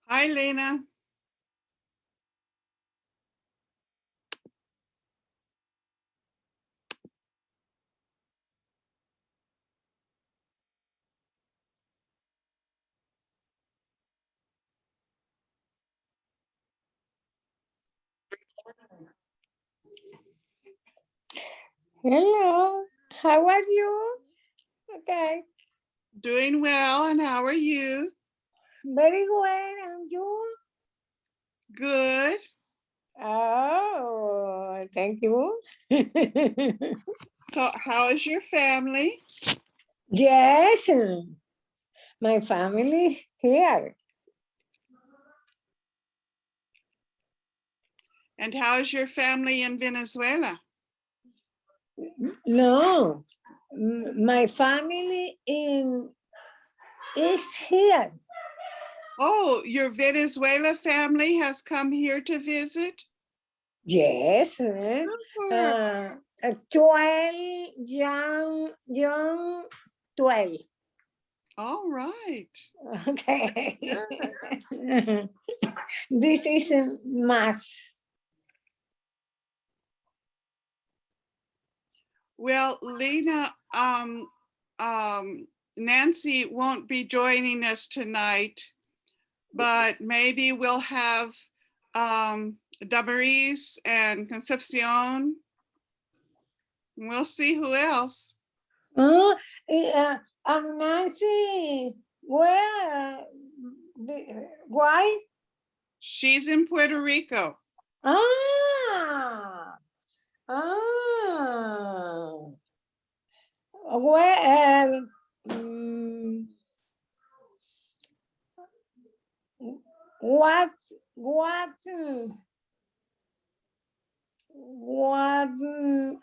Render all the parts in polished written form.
Hi, Lena. Hello, how are you? Okay, Doing well, and how are you? very well, and you? Good. Oh, thank you. So, how is your family? Yes, my family here. And how's your family in Venezuela? No, my family is here. Oh, your Venezuela family has come here to visit? Yes, Super. 12, young 12. All right. Okay. Good. This is mass. Well, Lena, Nancy won't be joining us tonight, but maybe we'll have Damaris and Concepcion. We'll see who else. Oh, Nancy, where? Why? She's in Puerto Rico. Ah, ah. Where? What? What? What?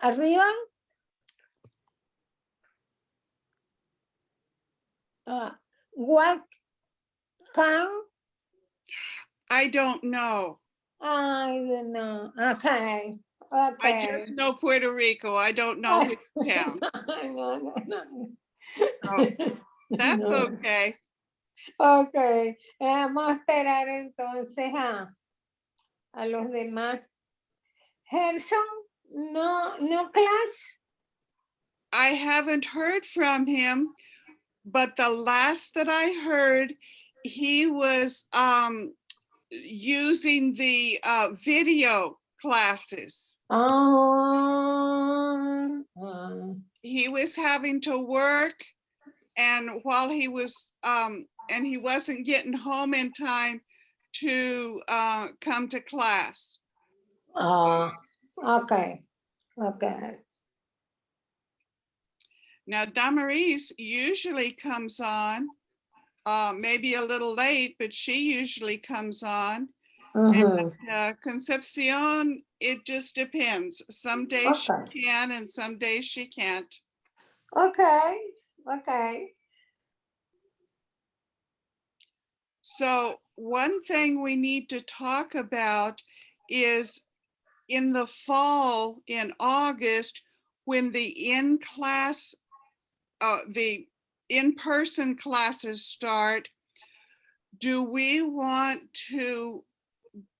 Arriba? What can? I don't know. I don't know. Okay. I Okay. just know Puerto Rico. I don't know which town. No, no. So that's No. okay. Ok, vamos a esperar entonces a los demás. Gerson, no class. I haven't heard from him, but the last that I heard, he was using the video classes. He was having to work, and while he was and he wasn't getting home in time to come to class. Okay, okay. Now Damaris usually comes on maybe a little late, but she usually comes on. And Concepcion, it just depends. Some days she can and some days she can't. Okay, okay. So one thing we need to talk about is in the fall, in August, when the in-person classes start, do we want to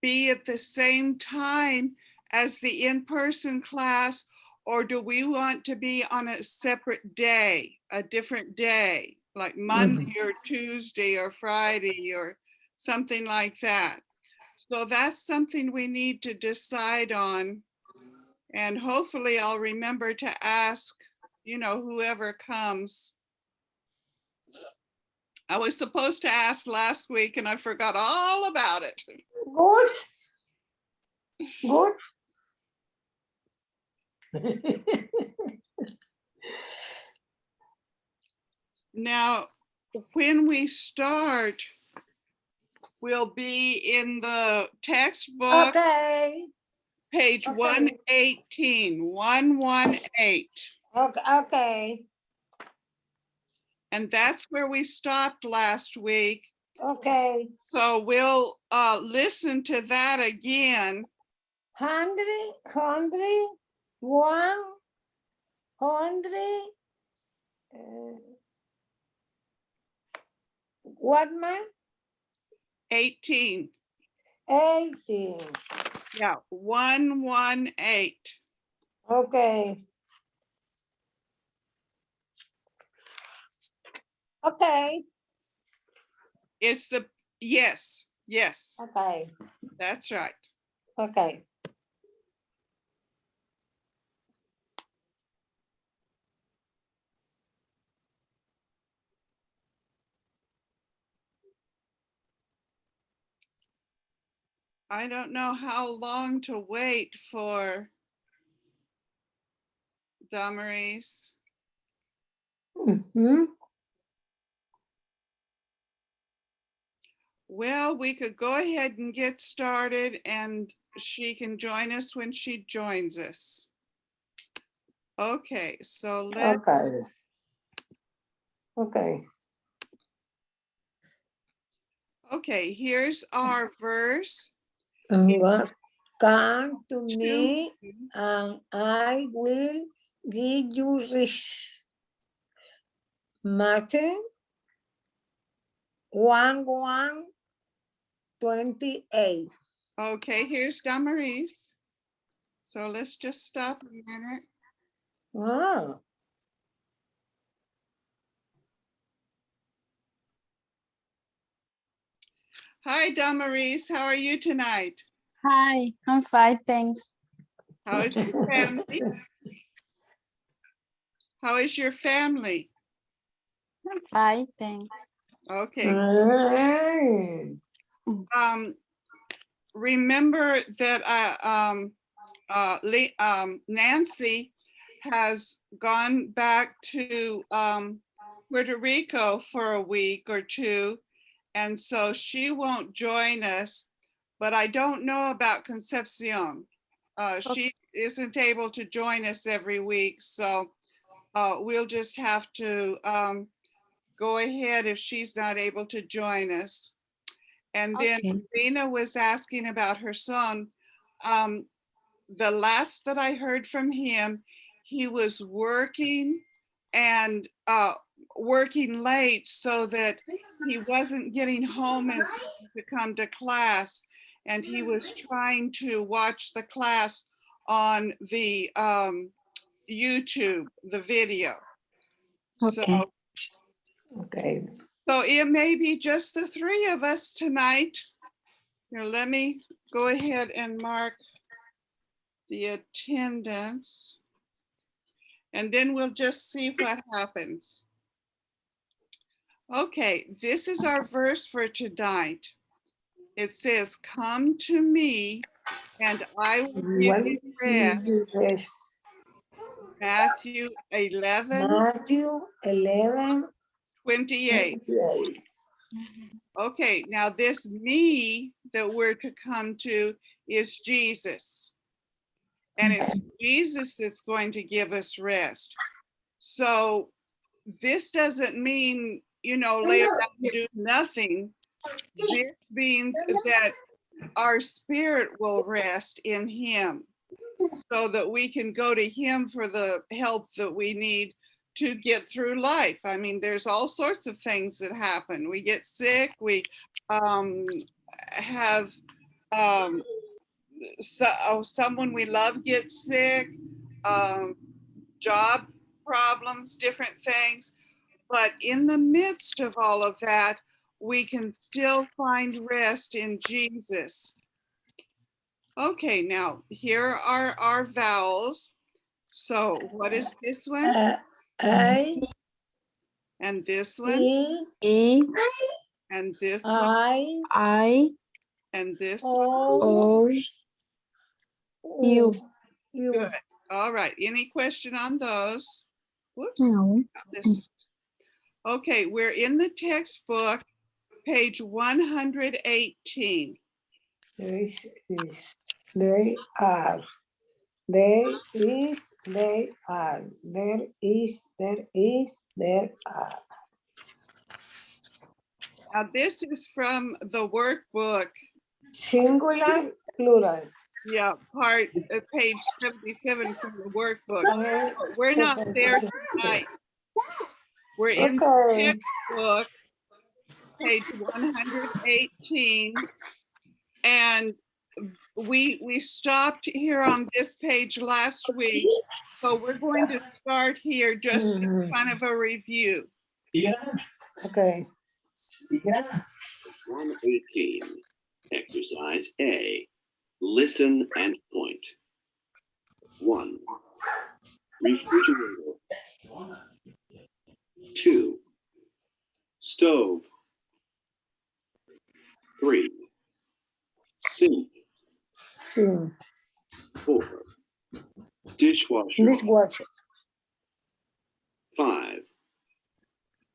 be at the same time as the in-person class, or do we want to be on a separate day, a different day, like Monday or Tuesday or Friday or something like that? So that's something we need to decide on. And hopefully I'll remember to ask, whoever comes. I was supposed to ask last week and I forgot all about it. Good. Good. Now, when we start, we'll be in the textbook, Okay. page 118, 118. Okay. And that's where we stopped last week. Okay. So we'll listen to that again. 100, 100. What man? 18. 18. Yeah, 118. Okay. Okay. It's the, yes, Okay. that's right. Okay. I don't know how long to wait for Damaris. Mhm. Well, we could go ahead and get started and she can join us when she joins us. Okay, so Okay. Okay. okay, here's our verse. And what come to To me and I will give you rest. Matthew 1:28. Okay, here's Damaris. So let's just stop a minute. Wow. Hi, Damaris. How are you tonight? Hi, I'm fine, thanks. How is your family? How is your family? I'm fine, thanks. Okay. Mm. Remember that Nancy has gone back to Puerto Rico for a week or two, and so she won't join us. But I don't know about Concepcion. She isn't able to join us every week, so we'll just have to go ahead if she's not able to join us. And then Okay. Lena was asking about her son. The last that I heard from him, he was working and working late so that he wasn't getting home and to come to class. And he was trying to watch the class on the YouTube, the video. Okay. Okay. So it may be just the three of us tonight. Here, let me go ahead and mark the attendance. And then we'll just see what happens. Okay, this is our verse for tonight. It says, come to me and I will give What you is rest. the rest? Matthew 11, Matthew 11, 28. 28. Okay, now this me that we're to come to is Jesus. And it's Jesus that's going to give us rest. So this doesn't mean, you know, lay around and do nothing. This means that our spirit will rest in him so that we can go to him for the help that we need to get through life. I mean, there's all sorts of things that happen. We get sick, we have someone we love gets sick, job problems, different things. But in the midst of all of that, we can still find rest in Jesus. Okay, now here are our vowels. So what is this one? A, And this one? E, E, And this one? I, And this one? O, O, U. Good. All right. Any question on those? Whoops. no. This is, okay, we're in the textbook, page 118. There is, they are. There is, they are. There is, there are. Now this is from the workbook. Singular, plural. Yeah, part page 77 from the workbook. Okay. We're not there tonight. We're in the Okay. textbook page 118. And we stopped here on this page last week. So we're going to start here just as kind of a review. Okay. 118. Exercise A. Listen and point. 1. Refrigerator. 2. Stove. 3. Sink. Sim. 4. Dishwasher. Dishwasher. 5.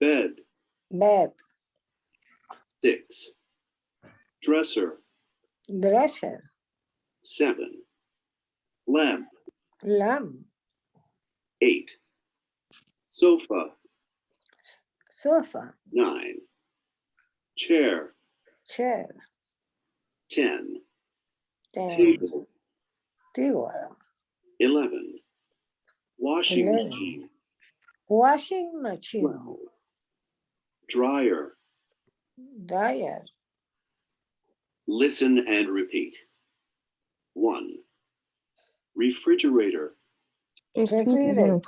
Bed. Bed. 6. Dresser. Dresser. 7. Lamp. Lamp. 8. Sofa. Sofa. 9. Chair. Chair. 10. 10. Table. Table. 11. Washing 11. machine. Washing machine. 12. Dryer. Dryer. Listen and repeat. 1. Refrigerator. Refrigerator.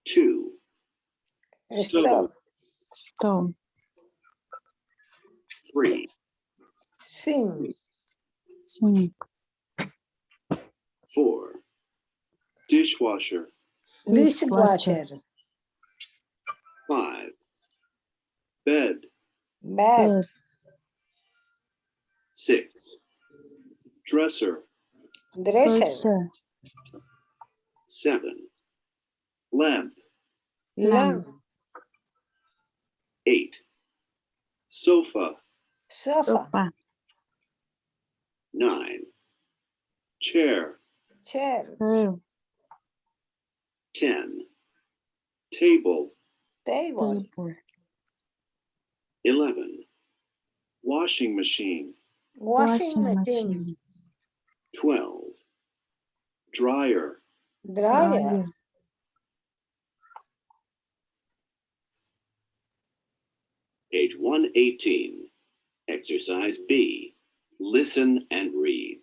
2. Stove. Stove. 3. Sink. Sink. 4. Dishwasher. Dishwasher. 5. Bed. Bed. Bed. 6. Dresser. Dresser. Dresser. 7. Lamp. Lamp. 8. Sofa. Sofa. Sofa. 9. Chair. Chair. Chair. 10. Table. Table. Table. 11. Washing machine. Washing machine. 12. Dryer. Dryer. Dryer. Page 118. Exercise B. Listen and read.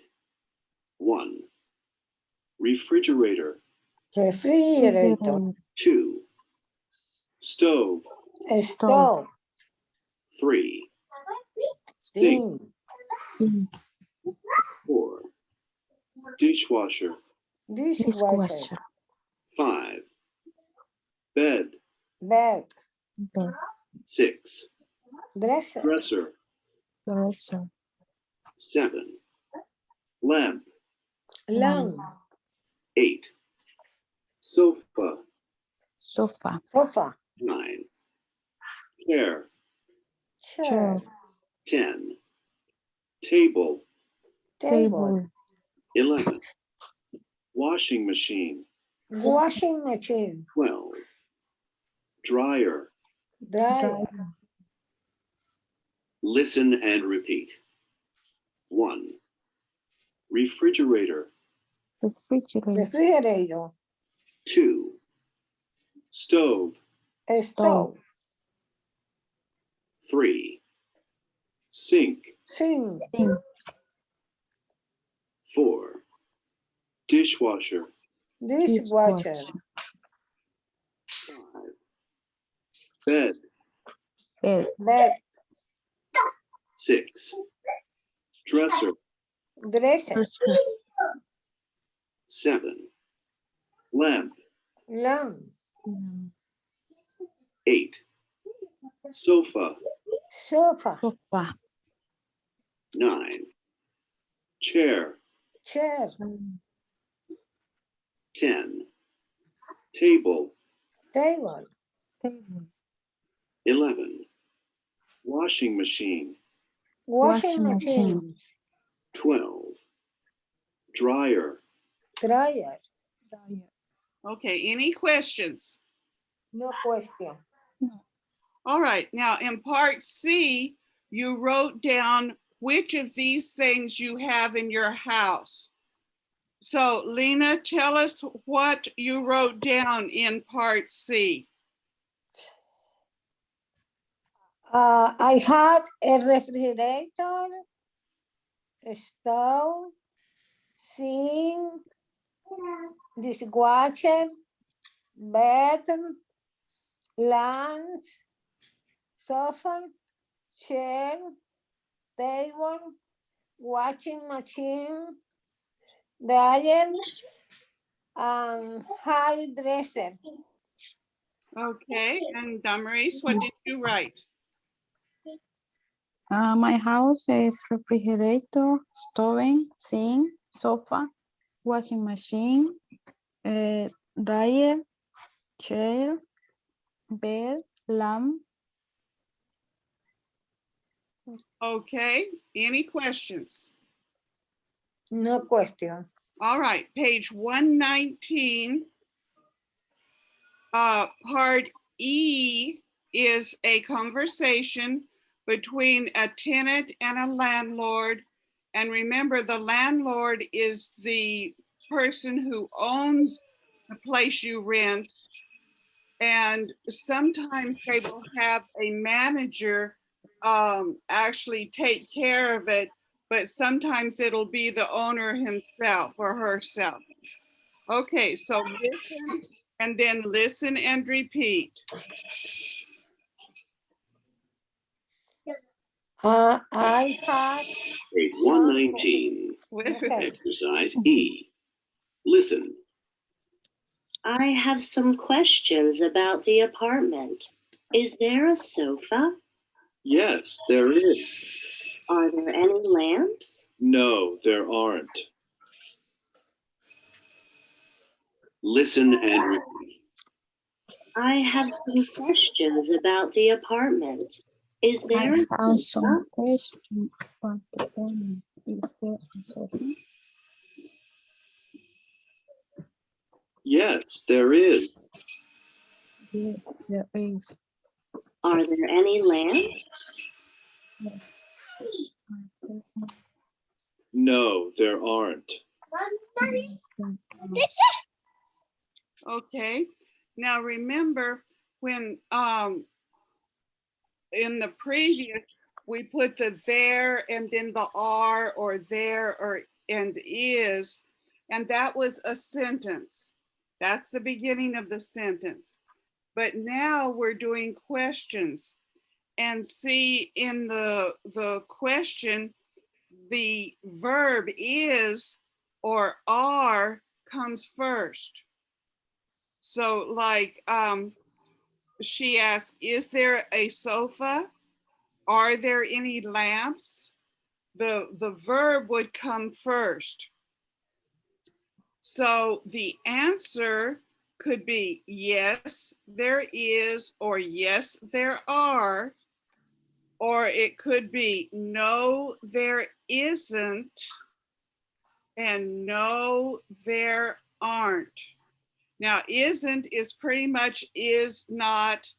1. Refrigerator. Refrigerator. 2. Stove. Stove. 3. Sink. Sink. Sink. 4. Dishwasher. Dishwasher. Dishwasher. 5. Bed. Bed. Bed. 6. Dresser. Dresser. Dresser. 7. Lamp. Lamp. 8. Sofa. Sofa. Sofa. 9. Chair. Chair. 10. Table. Table. 11. Washing machine. Washing machine. 12. Dryer. Dryer. Listen and repeat. 1. Refrigerator. Refrigerator. Refrigerator. 2. Stove. Stove. 3. Sink. Sink. Sink. 4. Dishwasher. Dishwasher. 5. Bed. Bed. Bed. 6. Dresser. Dresser. Dresser. 7. Lamp. Lamp. 8. Sofa. Sofa. Sofa. 9. Chair. Chair. 10. Table. Table. Table. 11. Washing machine. Washing Washing machine. machine. 12. Dryer. Dryer. Okay, any questions? No question. All right, now in part C, you wrote down which of these things you have in your house. So Lena, tell us what you wrote down in part C. I had a refrigerator, a stove, sink, dishwasher, bed, lunch, sofa, chair, table, washing machine, dryer, and hairdresser. Okay, and Damaris, what did you write? My house is refrigerator, stove, sink, sofa, washing machine, dryer, chair, bed, lamp. Okay, any questions? No question. All right, page 119. Part E is a conversation between a tenant and a landlord. And remember, the landlord is the person who owns the place you rent. And sometimes they will have a manager actually take care of it, but sometimes it'll be the owner himself or herself. Okay, so listen and then listen and repeat. I had Grade 119, okay. exercise E. Listen. I have some questions about the apartment. Is there a sofa? Yes, there is. Are there any lamps? No, there aren't. Listen and repeat. I have some questions about the apartment. Is there I a have sofa? some question about the apartment. Is there a sofa? Yes, there is. Yes, there is. Are there any lamps? No, there aren't. Okay, now remember when in the previous, we put the there and then the are or there or and is, and that was a sentence. That's the beginning of the sentence. But now we're doing questions, and see in the question, the verb is or are comes first. So like she asked, is there a sofa? Are there any lamps? The verb would come first. So the answer could be yes, there is, or yes, there are, or it could be no, there isn't, and no, there aren't. Now, isn't is pretty much is not,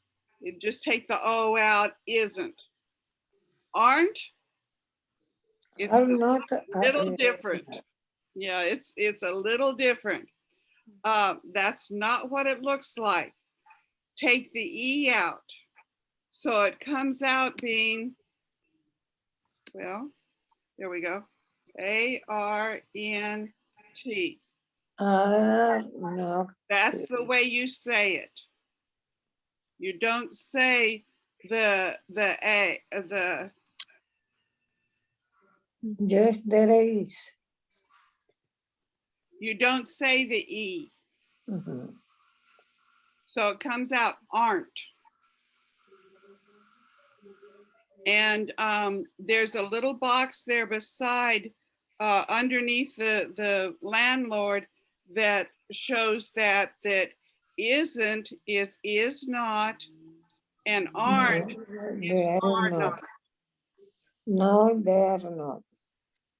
you just take the O out, isn't. Aren't, it's Are a not little different. Yeah, it's a little different. That's not what it looks like. Take the E out. So it comes out being, well, there we go. A-R-N-T. are not. That's the way you say it. You don't say the Yes, there is. you don't say the E. Mhm. So it comes out aren't. And there's a little box there beside, underneath the landlord, that shows that isn't is not, and aren't They are are not. not. No, they are not.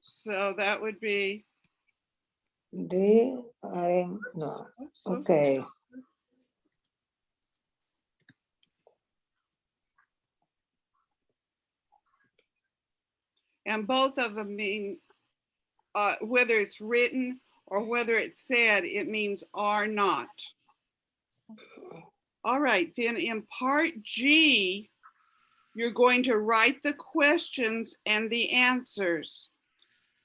So that would be, They are not. Okay. and both of them mean, whether it's written or whether it's said, it means are not. All right, then in part G, you're going to write the questions and the answers.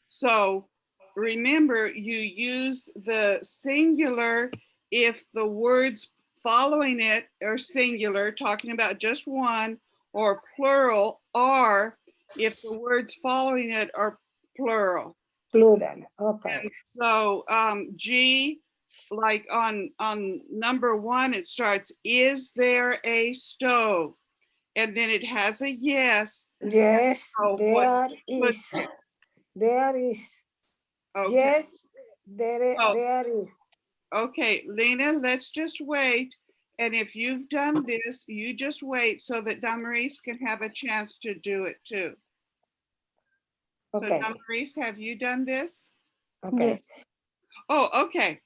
So remember, you use the singular if the words following it are singular, talking about just one, or plural are if the words following it are plural. Plural. Okay. And so G, like on number 1, it starts, is there a stove? And then it has a yes. Yes, So there what is. There is. Okay. Yes, there, Oh. there is. Okay, Lena, let's just wait. And if you've done this, you just wait so that Damaris can have a chance to do it too. Okay. So Damaris, have you done this? Okay. Yes. Oh, okay.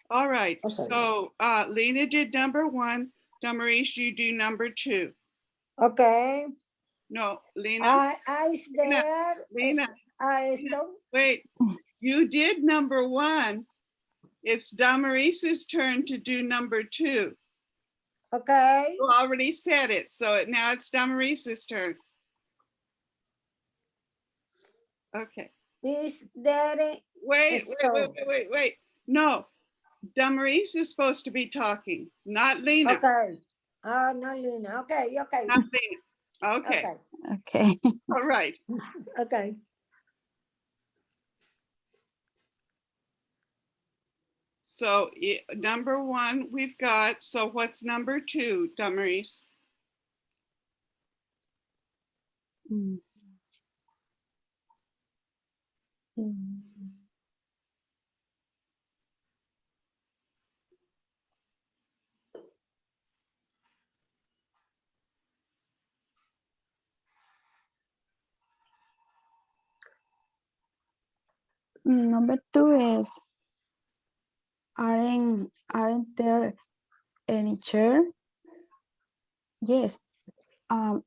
All right. Okay. So Lena did number 1. Damaris, you do number 2. Okay. No, Lena, I is there. Lena, I Lena. stop. wait. You did number 1. It's Damaris's turn to do number 2. Okay. You already said it, so now it's Damaris's turn. Okay. Is there a Wait. stove? No, Damaris is supposed to be talking, not Lena. Okay. Oh, no, Lina. Okay. Okay. Not Lena. Okay. Okay. Okay. All right. Okay. So number 1 we've got. So what's number 2, Damaris? Mm. Mm. Number 2 is, aren't there any chair? Yes. Are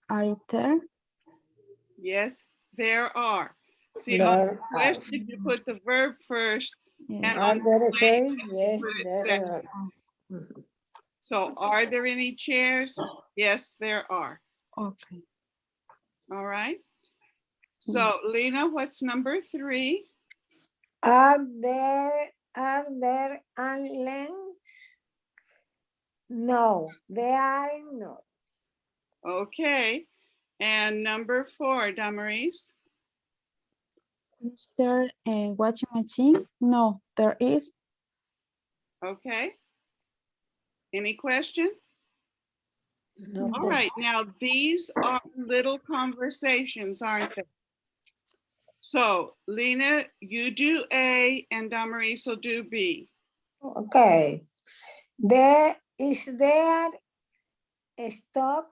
there? Yes, there are. See, on There the are. question, you put the verb first, Yes. and Are on the there a slate, chair? Yes, put it there second. are. Mhm. So are there any chairs? Yes, there are. Okay. All right. So Lena, what's number 3? Are there islands? No, there are not. Okay. And number 4, Damaris? Is there a washing machine? No, there is. Okay. Any question? No All right. Now these are little conversations, aren't they? So Lena, you do A and Damaris will do B. Okay. There is there a stock?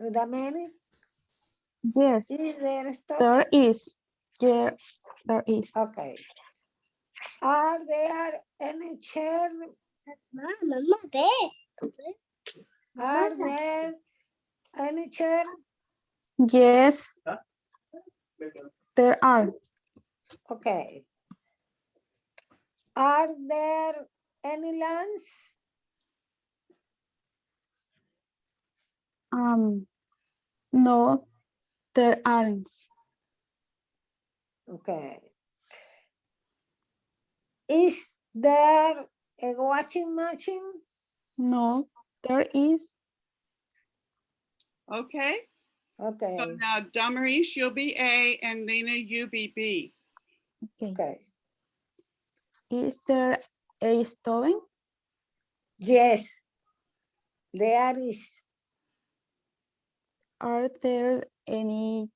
Udameni? Yes, Is there a stock? there is. Yeah, there is. Okay. Are there any chair? Are there any chair? Yes, there are. Okay. Are there any lands? No, there aren't. Okay. Is there a washing machine? No, there is. Okay. Okay. So now Damaris, you'll be A and Lena, you be B. Okay. Okay. Is there a stove? Yes, there is. Are there any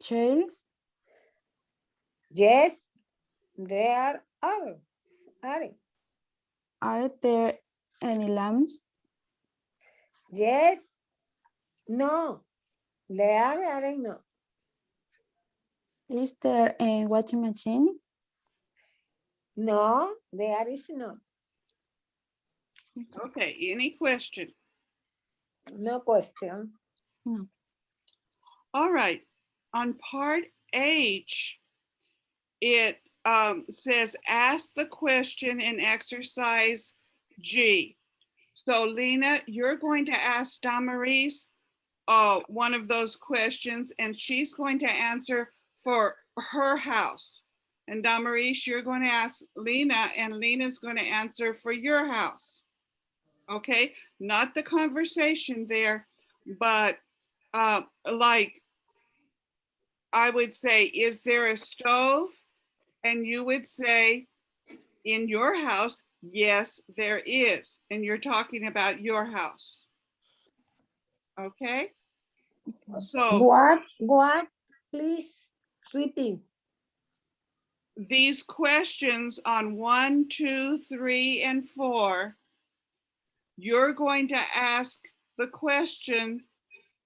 chairs? Yes, there are. Are. Are there any lamps? Yes. No. There are no. Is there a washing machine? No, there is not. Okay. Any question? No question. No. All right. On part H, it says ask the question in exercise G. So Lena, you're going to ask Damaris one of those questions, and she's going to answer for her house. And Damaris, you're going to ask Lena, and Lena's going to answer for your house. Okay, not the conversation there, but like I would say, is there a stove? And you would say, in your house, yes, there is. And you're talking about your house. Okay? So What? Please repeat. these questions on 1, 2, 3, and 4, you're going to ask the question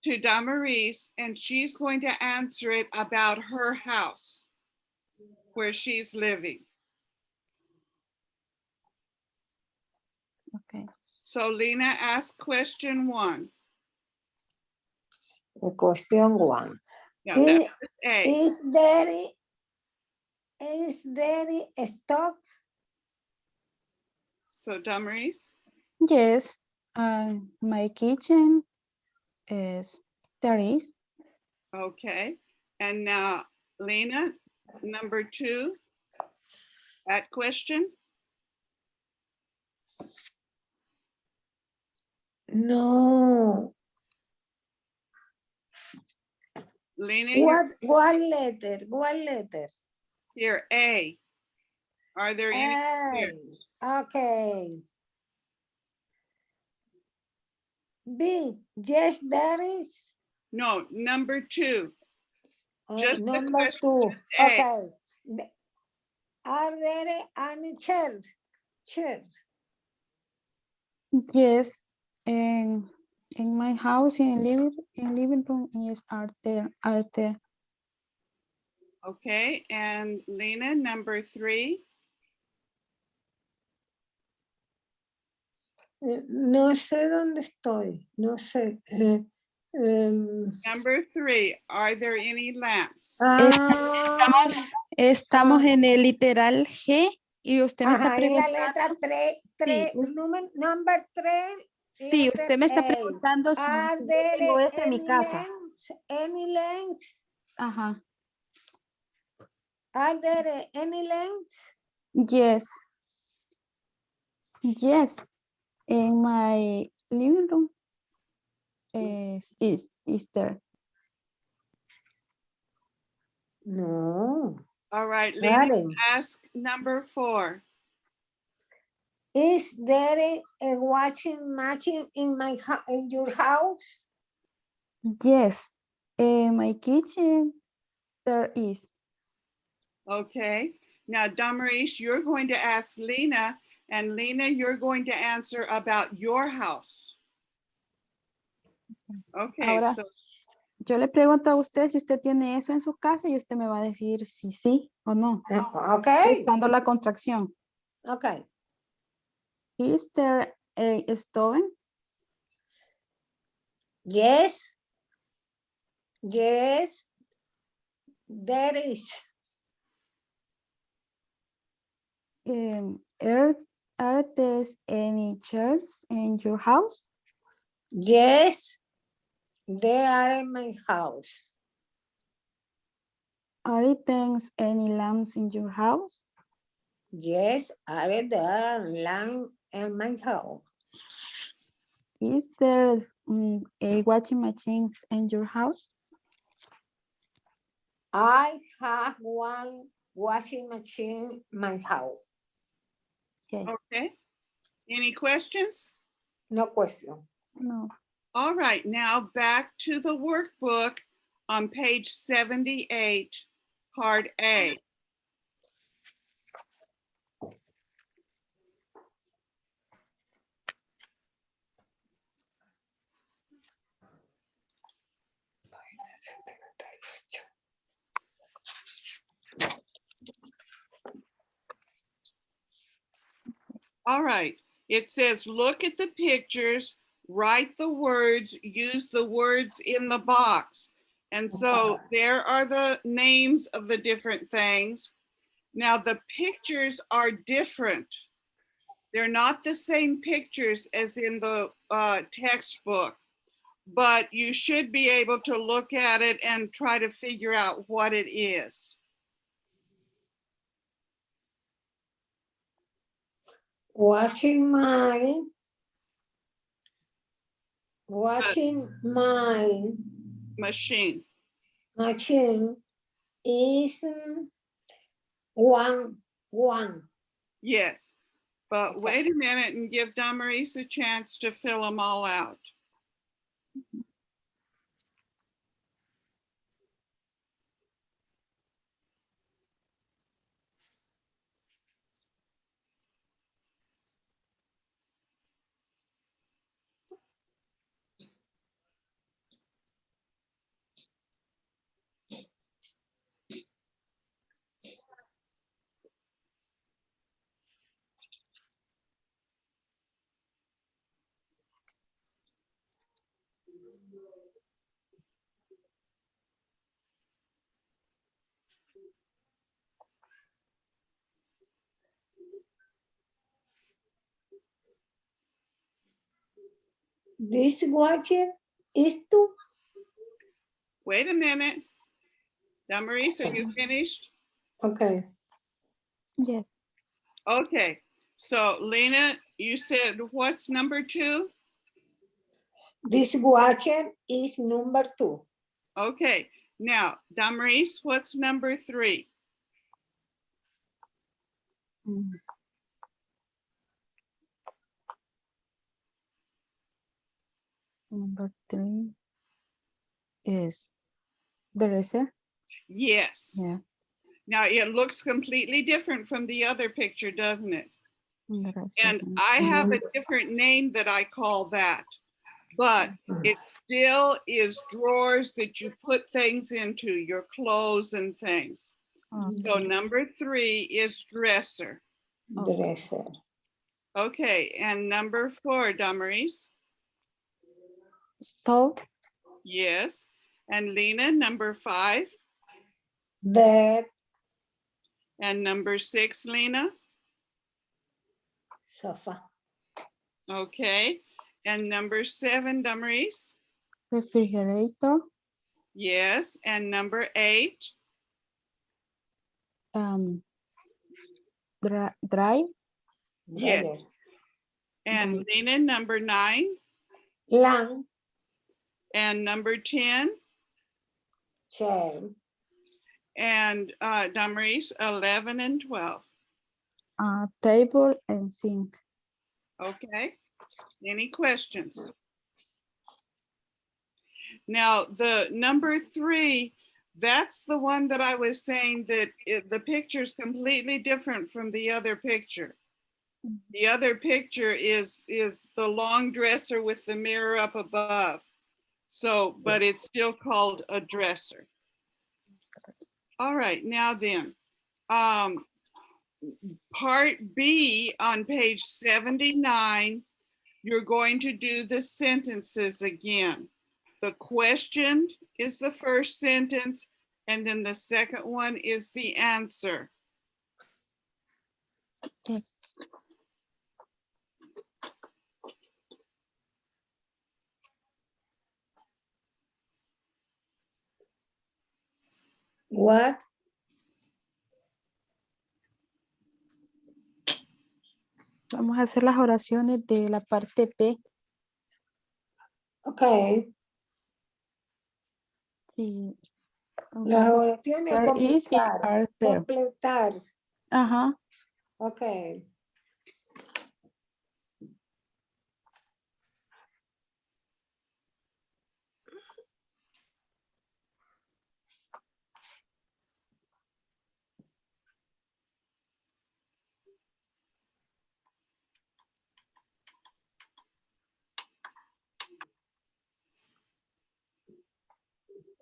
to Damaris, and she's going to answer it about her house where she's living. Okay. So Lena, ask question 1. Question 1. Yeah, that's A. Is there a stove? So Damaris, Yes, my kitchen there is. okay. And now Lena, number 2, that question. No. Lena, you're What letter? What letter? here, A. Are there any here? Okay. B. Yes, there is. No, number 2. Just the Number question, 2. A. Okay. Are there any chairs? Yes, and in my house in living room, yes, are there. Okay, and Lena, number 3. No sé dónde estoy. No sé. Number 3, are there any lamps? Estamos en el literal G y usted me está Ajá, y la preguntando. letra 3, number 3. Sí, usted me está preguntando si Are yo there tengo eso en mi any casa. any lamps? Ajá. Are there any lamps? Yes. Yes. In my living room is there. No. All right, Lena, Karen. ask number 4. Is there a washing machine in your house? Yes. In my kitchen there is. Okay, now Damaris, you're going to ask Lena, and Lena, you're going to answer about your house. Okay, Ahora, so yo le pregunto a usted si usted tiene eso en su casa y usted me va a decir si sí o no. Okay. Usando la contracción. Okay. Is there a stove? Yes. Yes. There is. Are there any chairs in your house? Yes. They are in my house. Are there any lamps in your house? Yes, are there lamps in my house? Is there a washing machine in your house? I have one washing machine in my house. okay. Any questions? No question. No. All right, now back to the workbook on page 78, part A. All right, it says, look at the pictures, write the words, use the words in the box. And so there are the names of the different things. Now the pictures are different. They're not the same pictures as in the textbook, but you should be able to look at it and try to figure out what it is. Watching my Machine. machine is one. Yes. But Okay. wait a minute and give Damaris a chance to fill them all out. This watch is two. Wait a minute. Damaris, are you finished? Okay. Yes. Okay. So Lena, you said what's number 2? This watch is number 2. Okay. Now, Damaris, what's number 3? Mm. Number 3 is the dresser. Yes. Yeah. Now it looks completely different from the other picture, doesn't it? The dresser. And I have a different name that I call that, but it still is drawers that you put things into, your clothes and things. So number 3 is dresser. Dresser. Okay, and number 4, Damaris? Stove. Yes. And Lena, number 5? Bed. And number 6, Lena? Sofa. Okay. And number 7, Damaris? Refrigerator. Yes. And number 8? Dry. Yes. And Lena, number 9? Lamp. And number 10? Chair. And Damaris, 11 and 12. Table and sink. Okay. Any questions? Now, the number 3, that's the one that I was saying that the picture is completely different from the other picture. The other picture is the long dresser with the mirror up above. So, but it's still called a dresser. All right, now then, part B on page 79, you're going to do the sentences again. The question is the first sentence, and then the second one is the answer. Okay. What? Vamos a hacer las oraciones de la parte B. Okay. Sí. Las oraciones There is y completar. are there. Completar. Ajá. Okay.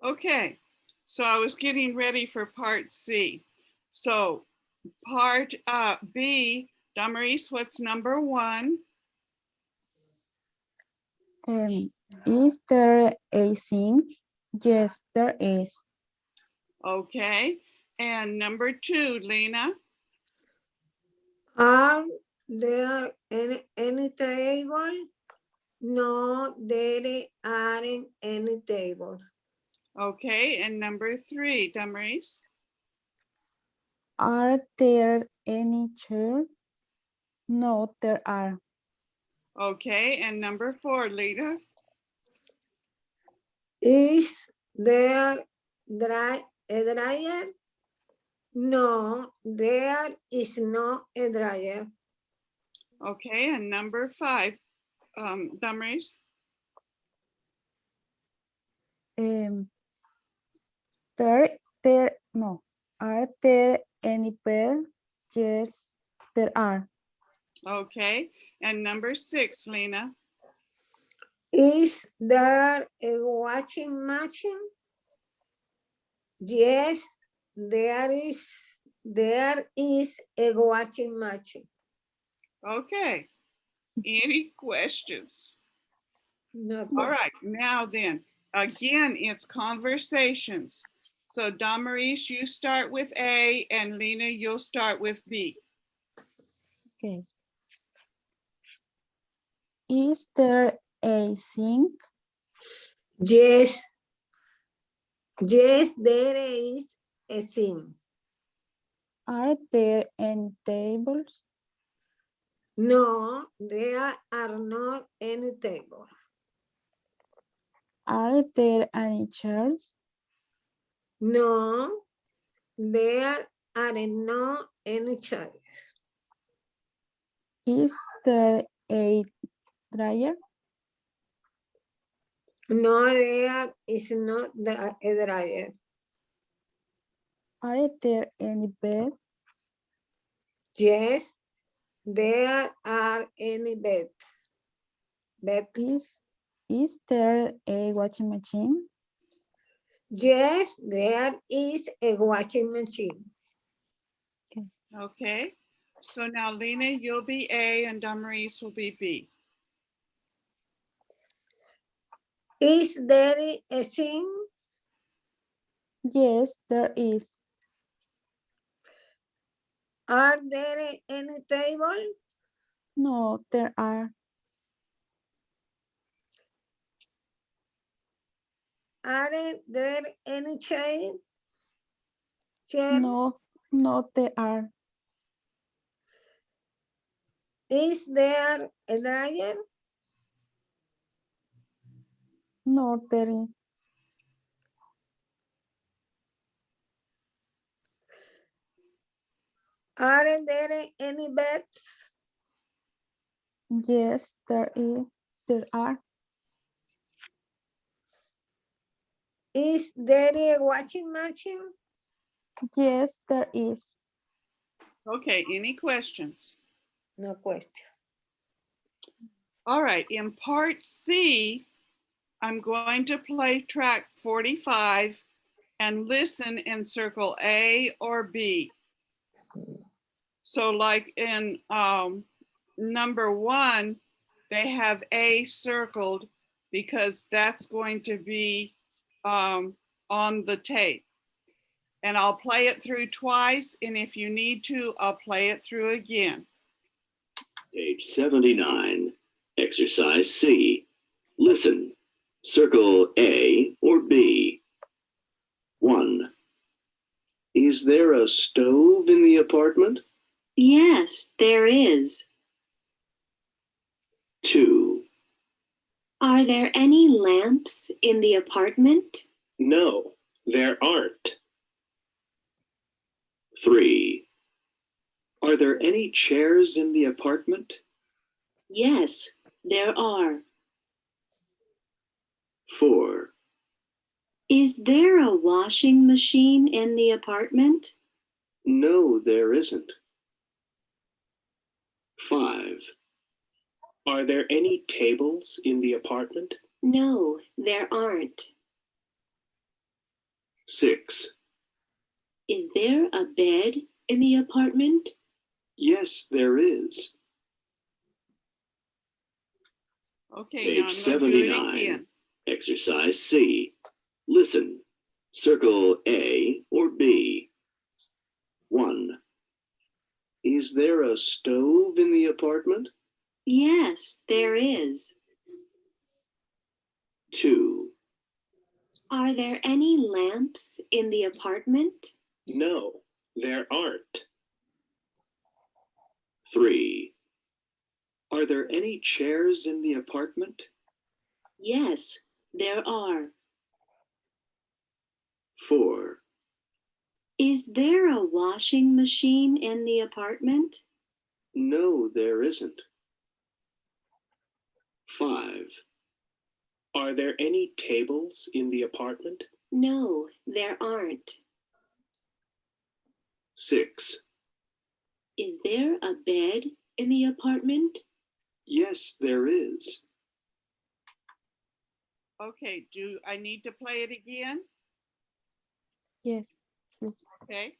Okay, so I was getting ready for part C. So part B, Damaris, what's number 1? Is there a sink? Yes, there is. Okay, and number 2, Lena? Are there any table? No, there aren't any tables. Okay, and number 3, Damaris. Are there any chairs? No, there are. Okay, and number 4, Lita. Is there a dryer? No, there is no a dryer. Okay, and number 5, Damaris. Um, no. Are there any beds? Yes, there are. Okay, and number 6, Lena. Is there a washing machine? Yes, there is a washing machine. Okay, any questions? No All question. right, now then, again, it's conversations. So Damaris, you start with A, and Lena, you'll start with B. Okay. Is there a sink? Yes, there is a sink. Are there any tables? No, there are not any tables. Are there any chairs? No, there are not any chairs. Is there a dryer? No, there is not a dryer. Are there any beds? Yes, there are any beds. Is there a washing machine? Yes, there is a washing machine. Okay, so now Lena, you'll be A, and Damaris will be B. Is there a sink? Yes, there is. Are there any tables? No, there are. Aren't there any chairs? No, no, there are. Is there a dryer? No, there is. Aren't there any beds? Yes, there is. There are. Is there a washing machine? Yes, there is. Okay, any questions? No question. All right, in part C, I'm going to play track 45 and listen and circle A or B. So like in number 1, they have A circled because that's going to be on the tape. And I'll play it through twice, and if you need to, I'll play it through again. Page 79, exercise C. Listen. Circle A or B. 1. Is there a stove in the apartment? Yes, there is. 2. Are there any lamps in the apartment? No, there aren't. 3. Are there any chairs in the apartment? Yes, there are. 4. Is there a washing machine in the apartment? No, there isn't. 5. Are there any tables in the apartment? No, there aren't. 6. Is there a bed in the apartment? Yes, there is. Okay, now Page I'm going to do it 79. again. Exercise C. Listen. Circle A or B. 1. Is there a stove in the apartment? Yes, there is. 2, Are there any lamps in the apartment? no, there aren't. 3, are there any chairs in the apartment? Yes, there are. 4, Is there a washing machine in the apartment? no, there isn't. 5, are there any tables in the apartment? No, there aren't. 6, Is there a bed in the apartment? yes, there is. Okay, do I need to play it again? Yes, yes. Okay,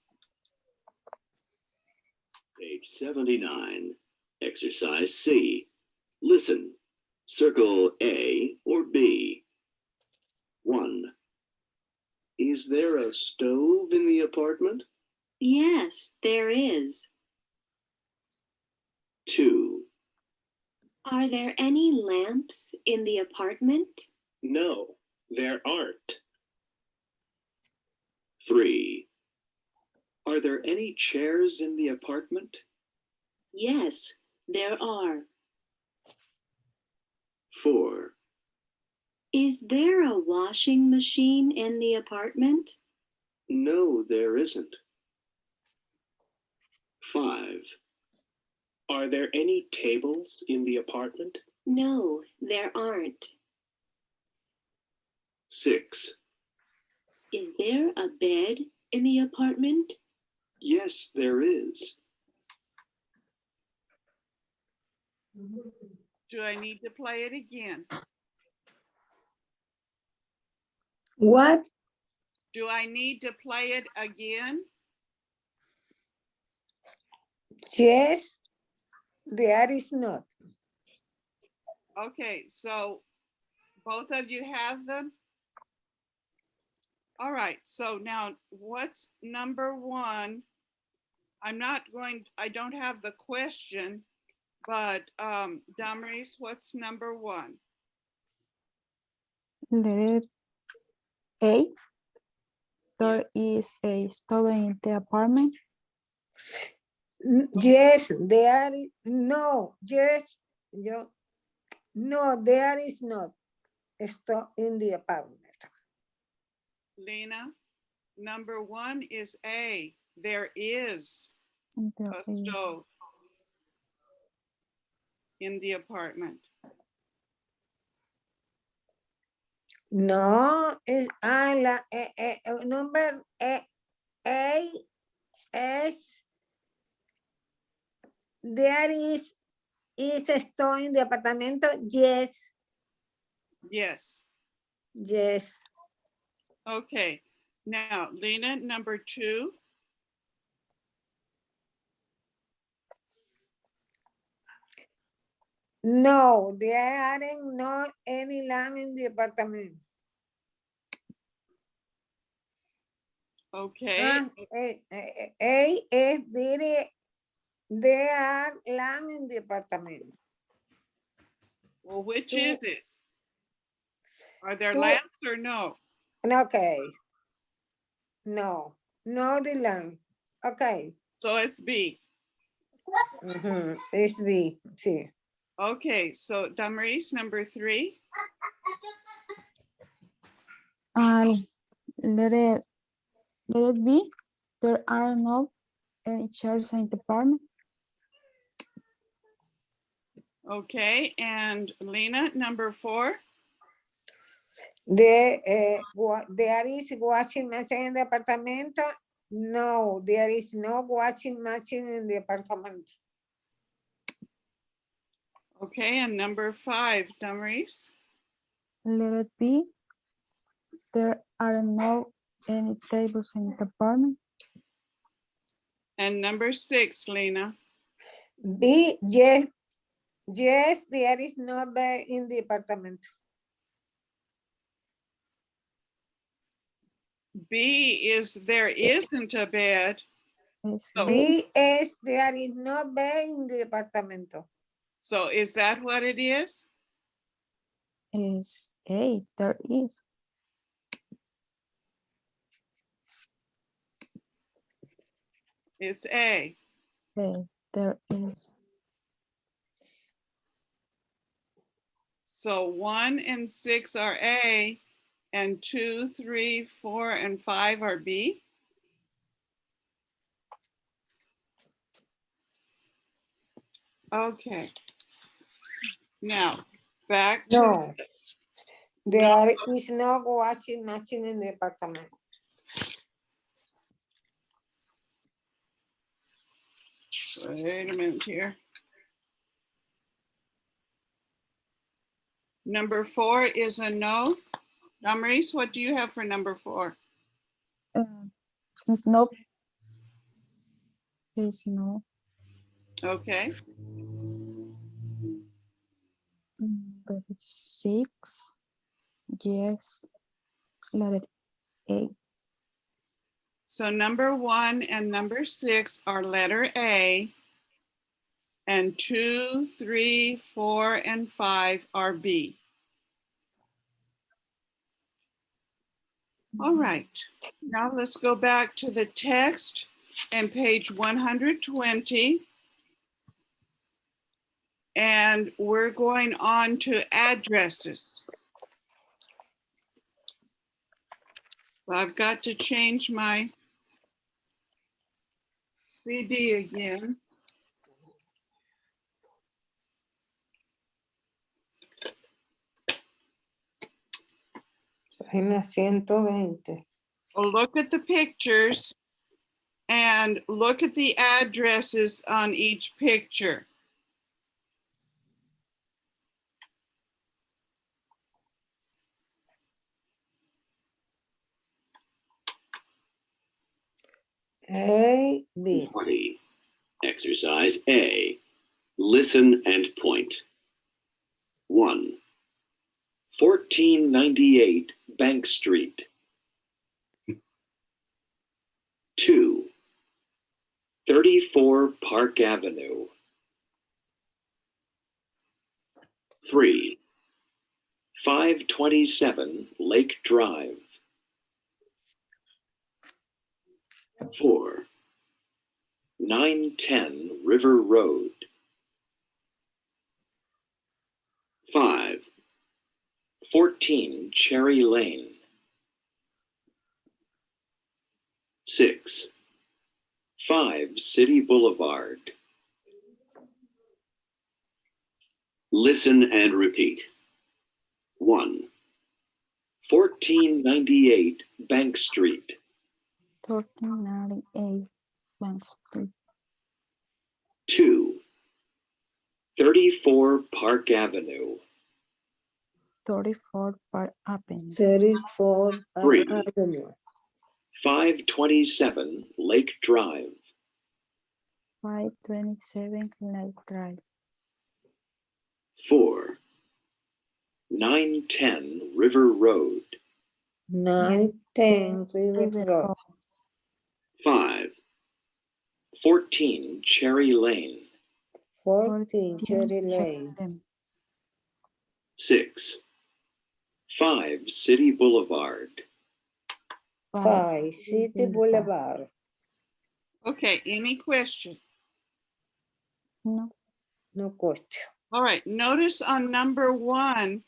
Page 79, exercise C. Listen, circle A or B. 1. Is there a stove in the apartment? Yes, there is. 2. Are there any lamps in the apartment? No, there aren't. 3. Are there any chairs in the apartment? Yes, there are. 4. Is there a washing machine in the apartment? No, there isn't. 5. Are there any tables in the apartment? No, there aren't. 6. Is there a bed in the apartment? Yes, there is. do I need to play it again? What? Do I need to play it again? Yes, there is not. Okay, so both of you have them? All right, so now what's number 1? I don't have the question, but Damaris, what's number 1? Letter A. There Yes. is a stove in the apartment. Yes, there is, no, yes, no, there is not a stove in the apartment. Lena, number 1 is A. There is In the a stove in the apartment. No, es number A es there is a stove in the apartamento. Yes, Yes. yes. Okay. Now, Lena, number 2. No, there aren't not any lamp in the apartment. Okay. A es there are lamp in the apartment. Well, which Two. is it? Are there Two. lamps or no? Okay. No, no the lamp. Okay. So it's B. It's B, sí. Okay, so Damaris, number 3. Let it be. There are no any chairs in the apartment. Okay, and Lena, number 4. There is washing machine in the apartamento. No, there is no washing machine in the apartment. Okay, and number 5, Damaris. Let it be. There are no any tables in the apartment. And number 6, Lena. B, yes, yes, there is no bed in the apartment. B is there isn't a bed. It's So, B is there is no bed in the apartamento. so is that what it is? is A. There is. It's A. A. There is. So 1 and 6 are A, and 2, 3, 4, and 5 are B. Okay. Now, back to, No. There is no washing machine in the apartment. wait a minute here. Number 4 is a no. Damaris, what do you have for number 4? Since no is no. Okay. Number 6. Yes. Letter A. So number 1 and number 6 are letter A, and 2, 3, 4, and 5 are B. All right. Now let's go back to the text and page 120. And we're going on to addresses. So I've got to change my CD again. Página 120. Well, look at the pictures and look at the addresses on each picture. A, B. 20. Exercise A. Listen and point. 1. 1498 Bank Street. 2. 34 Park Avenue. 3. 527 Lake Drive. 4. 910 River Road. 5. 14 Cherry Lane. 6. 5 City Boulevard. Listen and repeat. 1. 1498 Bank Street. 1398 Bank Street. 2. 34 Park Avenue. 34 Park Avenue. 34 Three. Avenue. 527 Lake Drive. 527 Lake Drive. 4. 910 River Road. 910 River Road. 5. 14 Cherry Lane. 14 Cherry Lane. 6. 5 City Boulevard. 5 City Boulevard. Okay, any question? No. No question. All right, notice on number 1,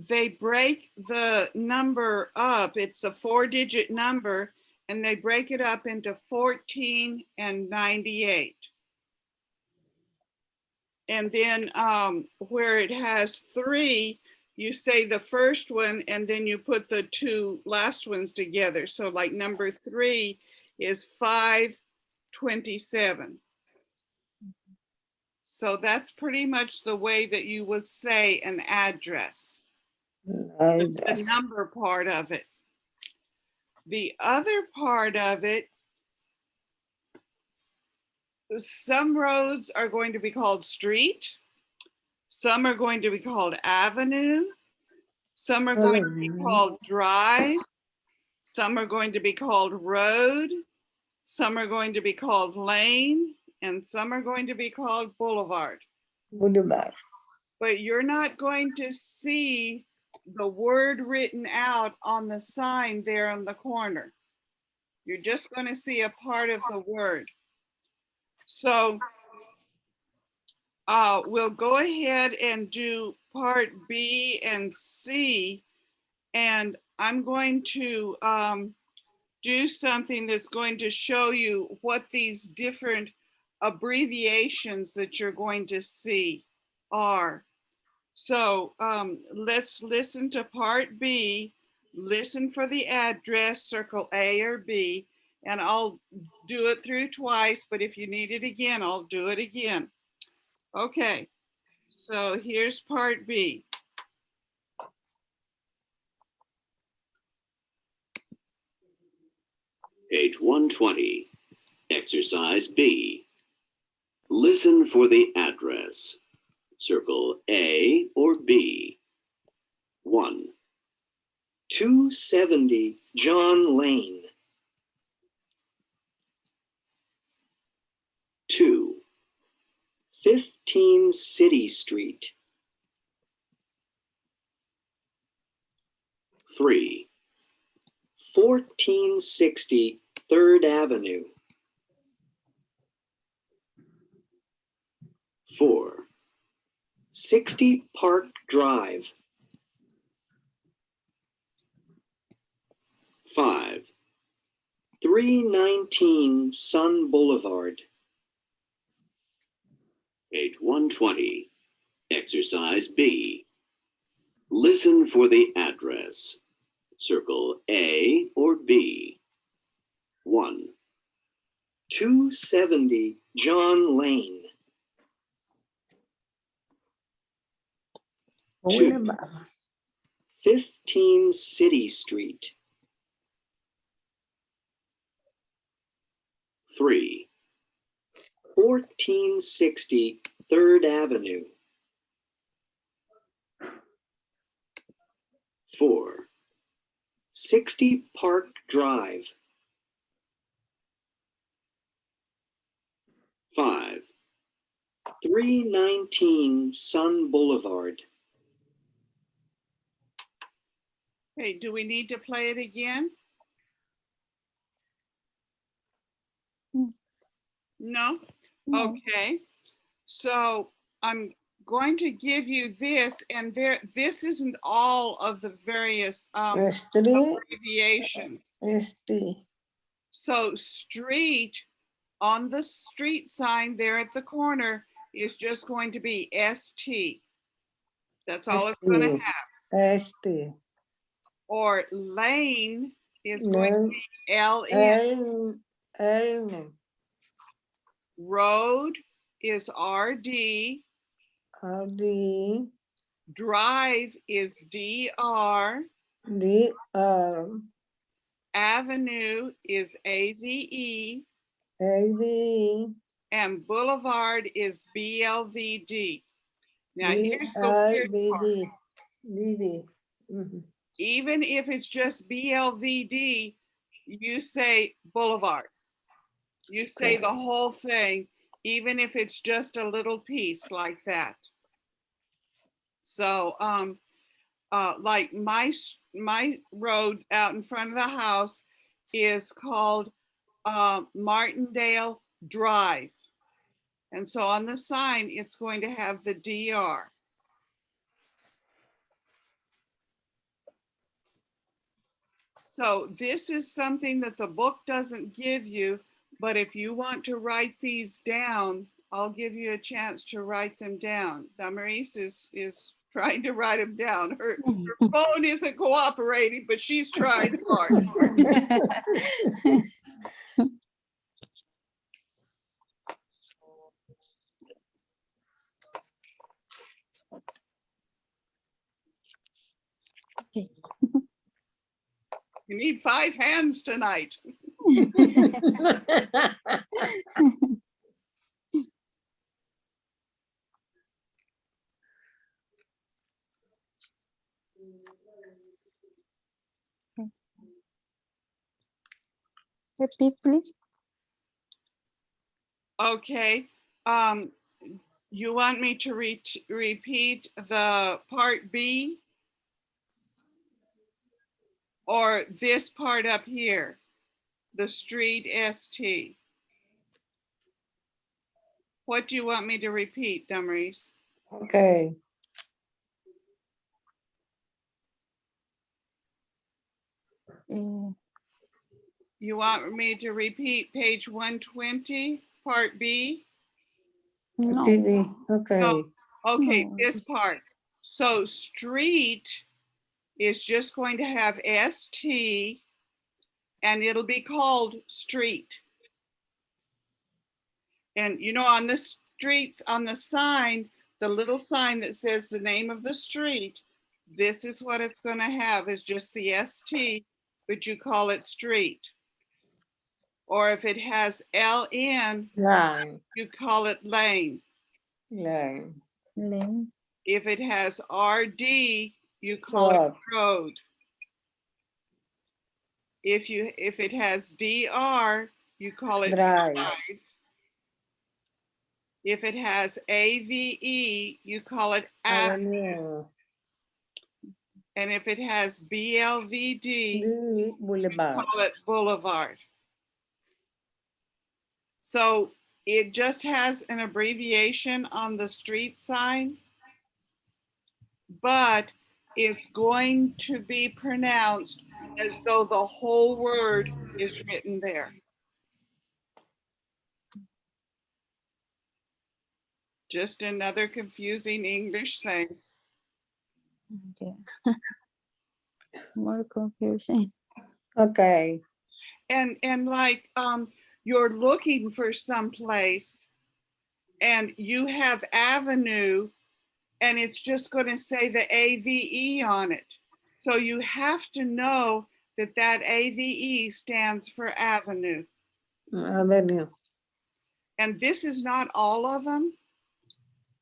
they break the number up. It's a 4-digit number, and they break it up into 14 and 98. And then where it has 3, you say the first one, and then you put the 2 last ones together. So like number 3 is 527. So that's pretty much the way that you would say an address. The number part of it. The other part of it, some roads are going to be called street. Some are going to be called avenue. Some are going to be called drive. Some are going to be called road. Some are going to be called lane. And some are going to be called boulevard. Boulevard. but you're not going to see the word written out on the sign there in the corner. You're just going to see a part of the word. So we'll go ahead and do part B and C, and I'm going to do something that's going to show you what these different abbreviations that you're going to see are. So let's listen to part B, listen for the address, circle A or B, and I'll do it through twice, but if you need it again, I'll do it again. Okay, so here's part B. Page 120. Exercise B. Listen for the address. Circle A or B. 1. 270 John Lane. 2. 15 City Street. 3. 1460 3rd Avenue. 4. 60 Park Drive. 5. 319 Sun Boulevard. Page 120. Exercise B. Listen for the address. Circle A or B. 1. 270 John Lane. 2. 15 City Street. 3. 1460 3rd Avenue. 4. 60 Park Drive. 5. 319 Sun Boulevard. Okay, do we need to play it again? Mm. No? No. Okay, so I'm going to give you this, and this isn't all of the various abbreviations. So street, on the street sign there at the corner is just going to be ST. That's all it's going to have. Or lane is going to be LN. Road is RD. Drive is DR. Avenue is AVE. And boulevard is BLVD. Now here's the weird part. Even if it's just BLVD, you say boulevard. You say the whole thing, even if it's just a little piece like that. So like my road out in front of the house is called Martindale Drive. And so on the sign, it's going to have the DR. So this is something that the book doesn't give you, but if you want to write these down, I'll give you a chance to write them down. Now Maurice is trying to write them down. Her phone isn't cooperating, but she's trying hard. Okay. You need 5 hands tonight. Repeat, please. Okay. You want me to repeat the part B? Or this part up here, the street ST? What do you want me to repeat, Dumries? Okay. eh, You want me to repeat page 120, part B? no, TV. Okay. Okay, No, this part. So street is just going to have ST and it'll be called street. And you know, on the streets, on the sign, the little sign that says the name of the street, this is what it's going to have, is just the ST, but you call it street. Or if it has LN, Line. you call it lane. Line. lane, If it has RD, you call it Road. road. If it has DR, you call it Drive. drive. If it has AVE, you call it avenue. Avenue. And if it has BLVD, Boulevard. call it boulevard. So it just has an abbreviation on the street sign, but it's going to be pronounced as though the whole word is written there. Just another confusing English thing. yeah. More confusion. Okay. And like you're looking for someplace and you have avenue and it's just going to say the AVE on it. So you have to know that that AVE stands for avenue. Avenue. And this is not all of them.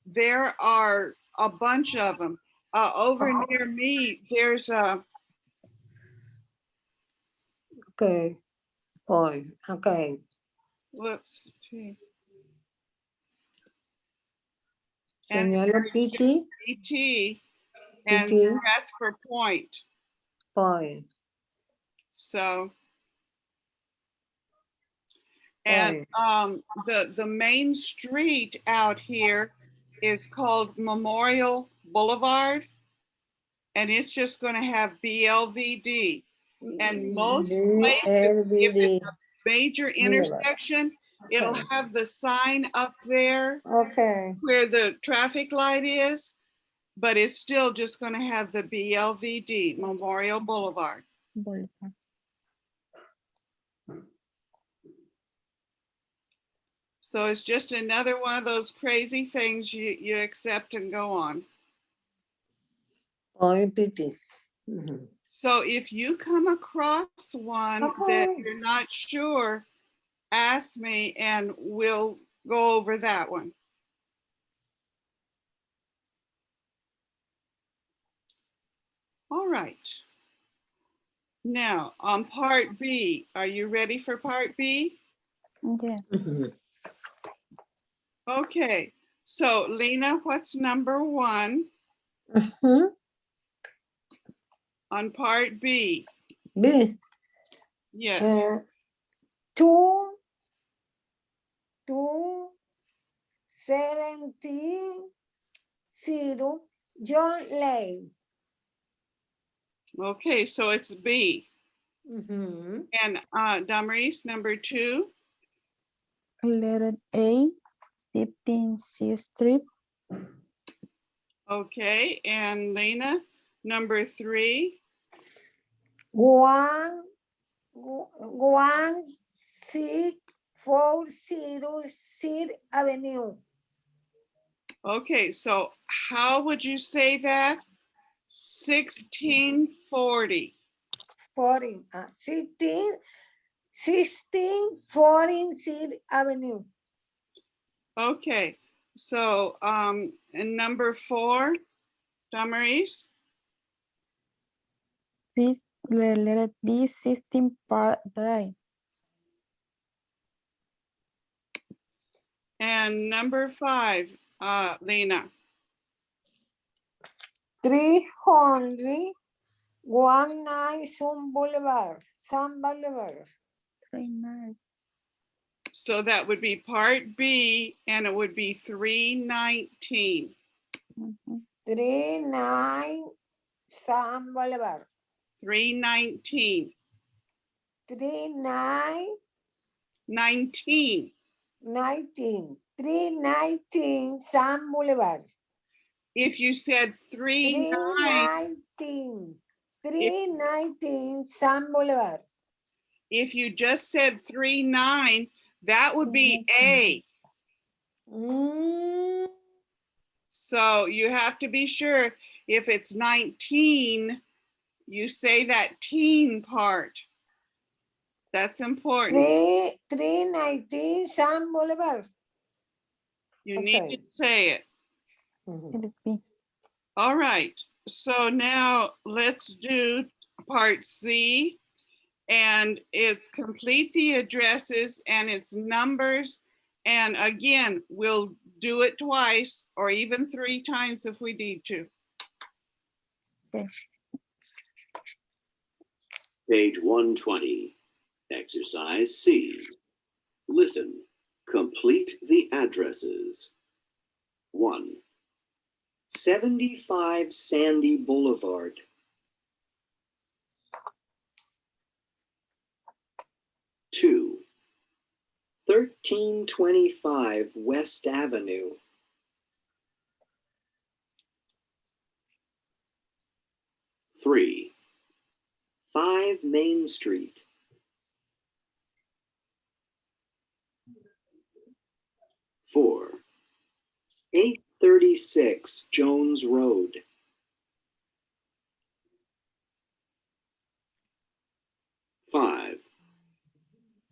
There are a bunch of them. Over near me, there's a, Okay. Point. Okay. whoops, gee, Señala PT. PT, and PT. that's for point. Point. So, and the main street out here is called Memorial Boulevard, and it's just going to have BLVD. And most places, if it's a major intersection, it'll have the sign up there Okay. where the traffic light is, but it's still just going to have the BLVD, Memorial Boulevard. Boulevard. So it's just another one of those crazy things you accept and go on. Point PT. Mhm. So if you come across one that Okay. you're not sure, ask me and we'll go over that one. All right. Now on part B, are you ready for part B? Yes, Mhm. Okay, so Lena, what's number 1 Mhm. on part B? B. Yes, 17 0 John Lane. okay, so it's B. Mhm. And Damaris, number 2? letter A, 15 C Street, Okay, and Lena, number 3? 1640 Seed Avenue. Okay, so how would you say that? 1640. 1614 Seed Avenue. Okay, so and number 4, Damaris? letter B, 16 Park Drive, And number 5, Lena? 319 Sun Boulevard. 39. So that would be part B, and it would be 319. Mhm. 39 Sun Boulevard. 319. 39 19. 19. 319 Sun Boulevard. If you said 39, 319. 319 Sun Boulevard. if you just said 39, that would be A. Mm, So you have to be sure if it's 19, you say that teen part. That's important. 319 Sun Boulevard. You need to Okay. say it. Mhm. It is B. All right. So now let's do part C. And it's complete the addresses and its numbers. And again, we'll do it twice or even 3 times if we need to. Page 120. Exercise C. Listen. Complete the addresses. 1. 75 Sandy Boulevard. 2. 1325 West Avenue. 3. 5 Main Street. 4. 836 Jones Road. 5.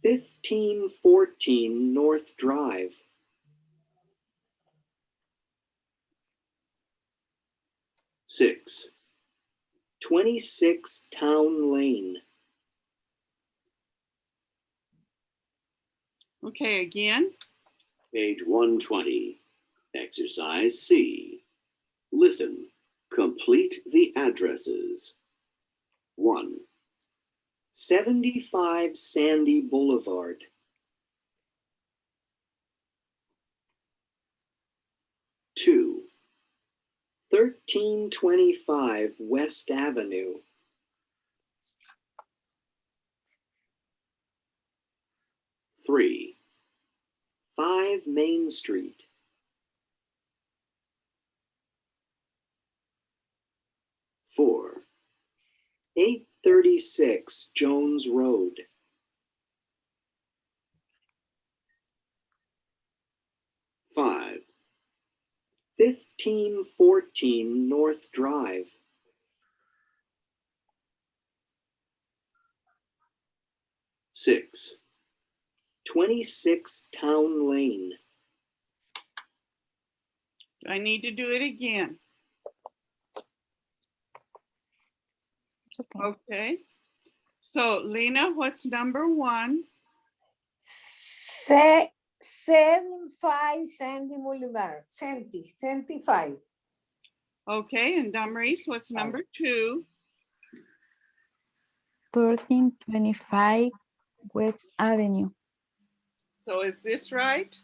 1514 North Drive. 6. 26 Town Lane. Okay, again. Page 120. Exercise C. Listen. Complete the addresses. 1. 75 Sandy Boulevard. 2. 1325 West Avenue. 3. 5 Main Street. 4. 836 Jones Road. 5. 1514 North Drive. 6. 26 Town Lane. I need to do it again. It's okay. Okay. So Lena, what's number 1? 75 Sandy Boulevard. 75. Okay, and Damaris, what's number 2? 1325 West Avenue. So is this right?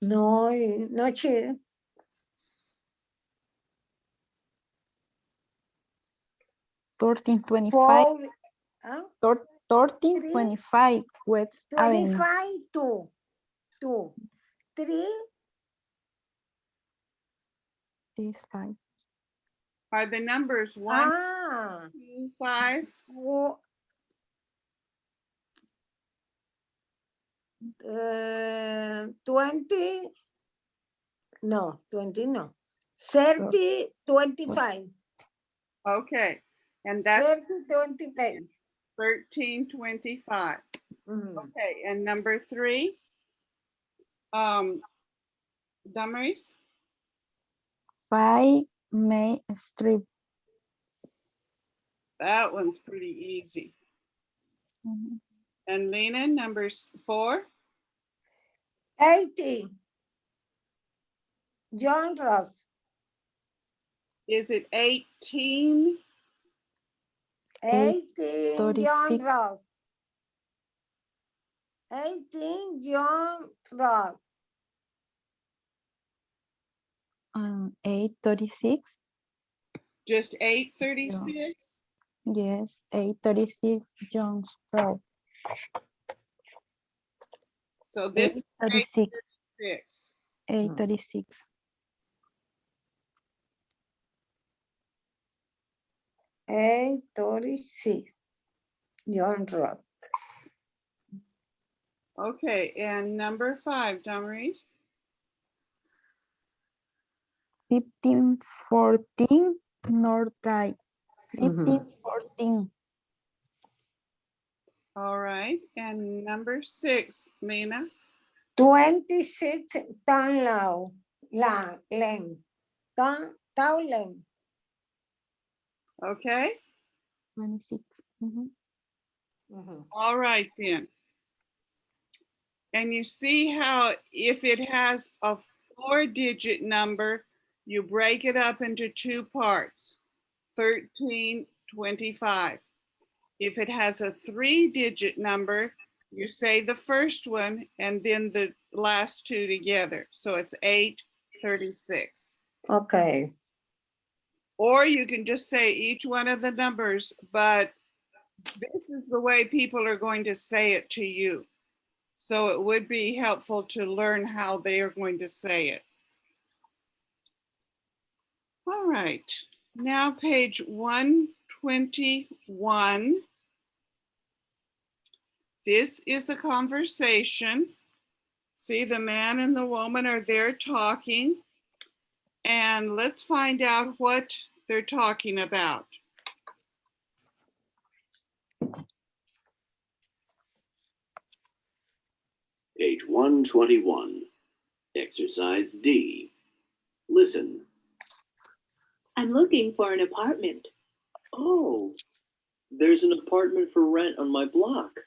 No, no, chill. 1325. 4, huh? 1325 West Avenue. 25, 2, 3, This 5. Are the numbers 1, ah, 2, 5? 20, no, 20, no. 30, 25. Okay. And that's 30, 25. 1325. Mhm. Okay, and number 3? Damaris? 5 Main Street. That one's pretty easy. Mhm. And Lena, number 4? 80. John Ross. Is it 18? 18. John 36. Ross. 18. John Ross. 836. Just 836? Yes, 836 Jones Road. So this is 836. 6. 836. 836. John Ross. Okay, and number 5, Damaris? 1514 North Drive. Mhm. 1514. All right, and number 6, Lena? 26 Town Lane. Town Lane. Okay, 26. Mhm. Mhm. all right then. And you see how if it has a 4-digit number, you break it up into 2 parts, 13, 25. If it has a 3-digit number, you say the first one and then the last 2 together. So it's 836. Okay. Or you can just say each one of the numbers, but this is the way people are going to say it to you. So it would be helpful to learn how they are going to say it. All right, now page 121. This is a conversation. See, the man and the woman are there talking. And let's find out what they're talking about. Page 121. Exercise D. Listen. I'm looking for an apartment. Oh, there's an apartment for rent on my block.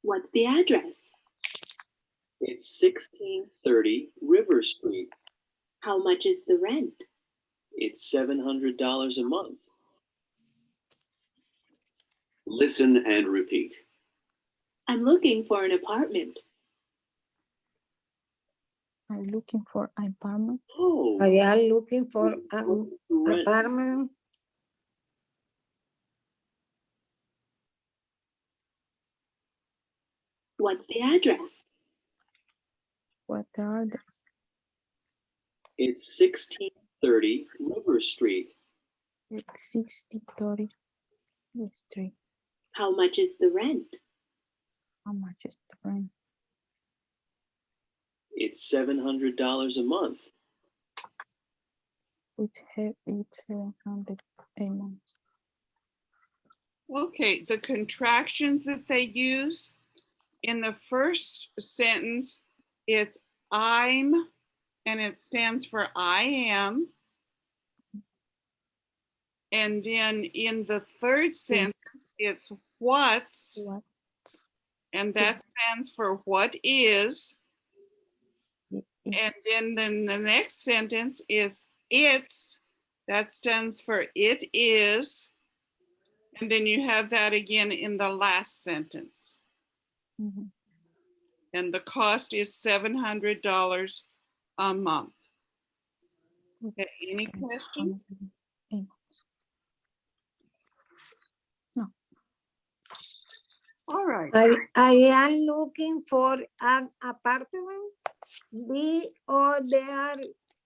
What's the address? It's 1630 River Street. How much is the rent? It's $700 a month. Listen and repeat. I'm looking for an apartment. I'm looking for an apartment. Oh, I am looking for an rent. apartment. What's the address? What are the It's 1630 River Street. 6030 Street? How much is the rent? How much is the rent? It's $700 a month. It's 700 a month. Okay, the contractions that they use in the first sentence, it's I'm, and it stands for I am. And then in the third sentence, it's what's, What and that stands for what is. is And then the next sentence is it's, that stands for it is. And then you have that again in the last sentence. Mhm. And the cost is $700 a month. Okay, It's any questions? 700 a month. No. All right. I am looking for an apartment. Or there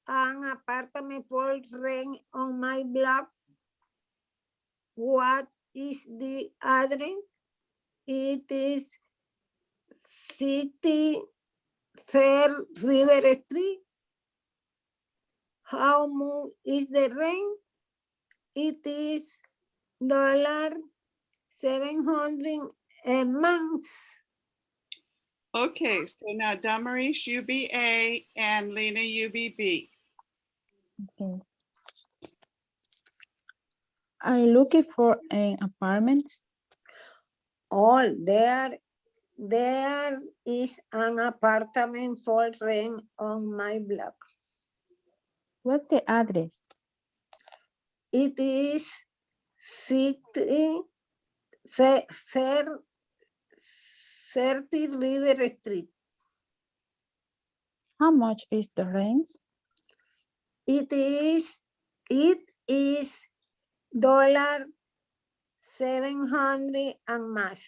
an apartment for rent on my block. What is the address? It is City Fair River Street. How much is the rent? It is $700 a month. Okay, so now Damaris, you be A, and Lena, you be B. Okay. I'm looking for an apartment. All there there is an apartment for rent on my block. What's the address? It is 30 River Street. How much is the rent? It is $700 and más.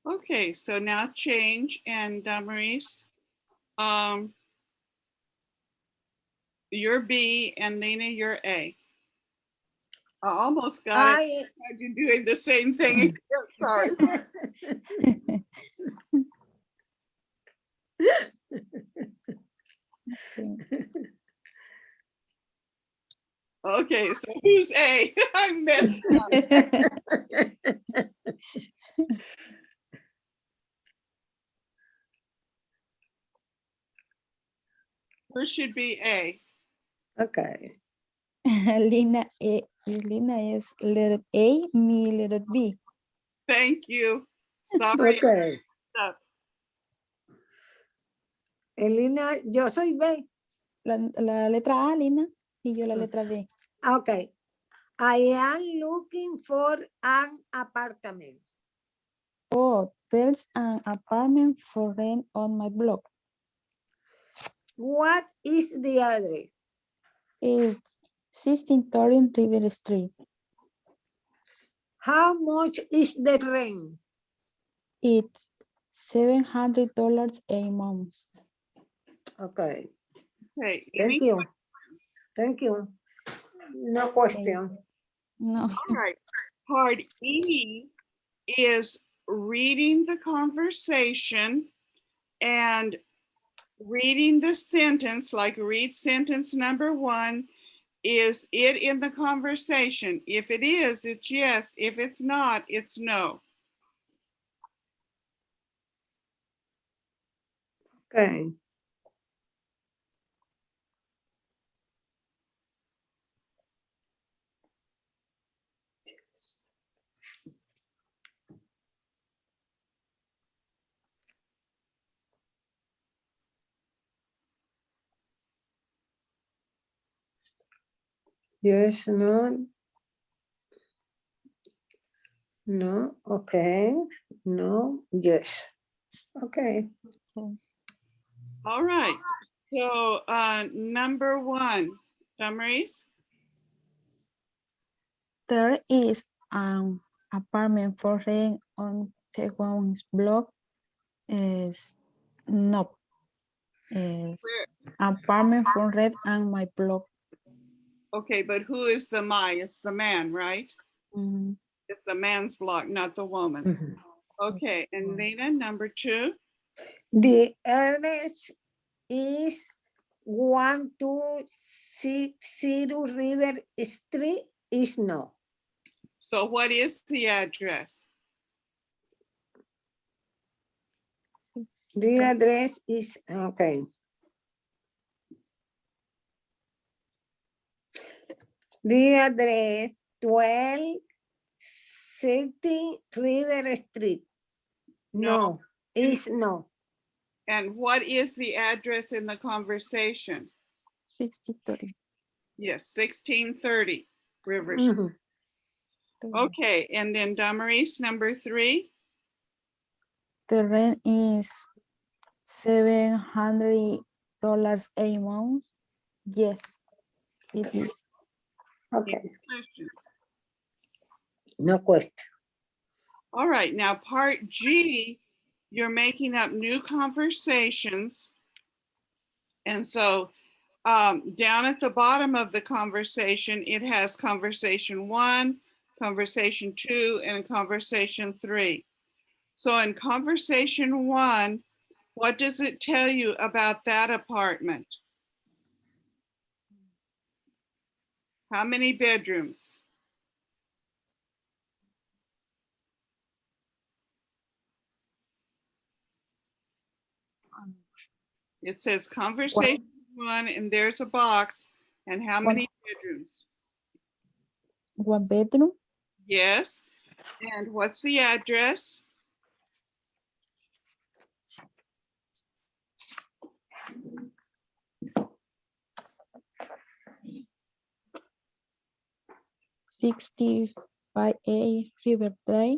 Okay, so now change and Maurice. You're B and Lena, you're A. I almost got it. You're doing the same thing again. Sorry. Okay, so who's A? I messed up. Who should be A? Okay. Lina is letter A, me letter B. Thank you. Sorry. Okay. Up. Elena, yo soy B. La letra A, Lina, y yo la letra B. Okay. I am looking for an apartment. Oh, there's an apartment for rent on my block. What is the address? It's 1630 River Street. How much is the rent? It's $700 a month. Okay. Okay. Thank you. Thank you. No question. No. All right. Part E is reading the conversation and reading the sentence, like read sentence number 1. Is it in the conversation? If it is, it's yes. If it's not, it's no. Okay. Yes, no. No, okay. No, yes. Okay. All right. So number 1, Damaris. There is an apartment for rent on Teguan's block. Is no. Is apartment for rent on my block. Okay, but who is the my? It's the man, right? Mm, It's the man's block, not the woman's. Mhm. Okay, and Lena, number 2. The address is 1260 River Street is no. So what is the address? The address is, okay. The address 1260 River Street. No, is no. And what is the address in the conversation? 6030. Yes, 1630 River Street. Mhm. Okay, and then Damaris, number 3. The rent is $700 a month. Yes, it is. Okay, Questions? no question. All right, now part G, you're making up new conversations. And so down at the bottom of the conversation, it has conversation 1, conversation 2, and conversation 3. So in conversation 1, what does it tell you about that apartment? How many bedrooms? It says conversation 1, and there's a box. And how many bedrooms? 1 bedroom. Yes. And what's the address? 65A River Drive.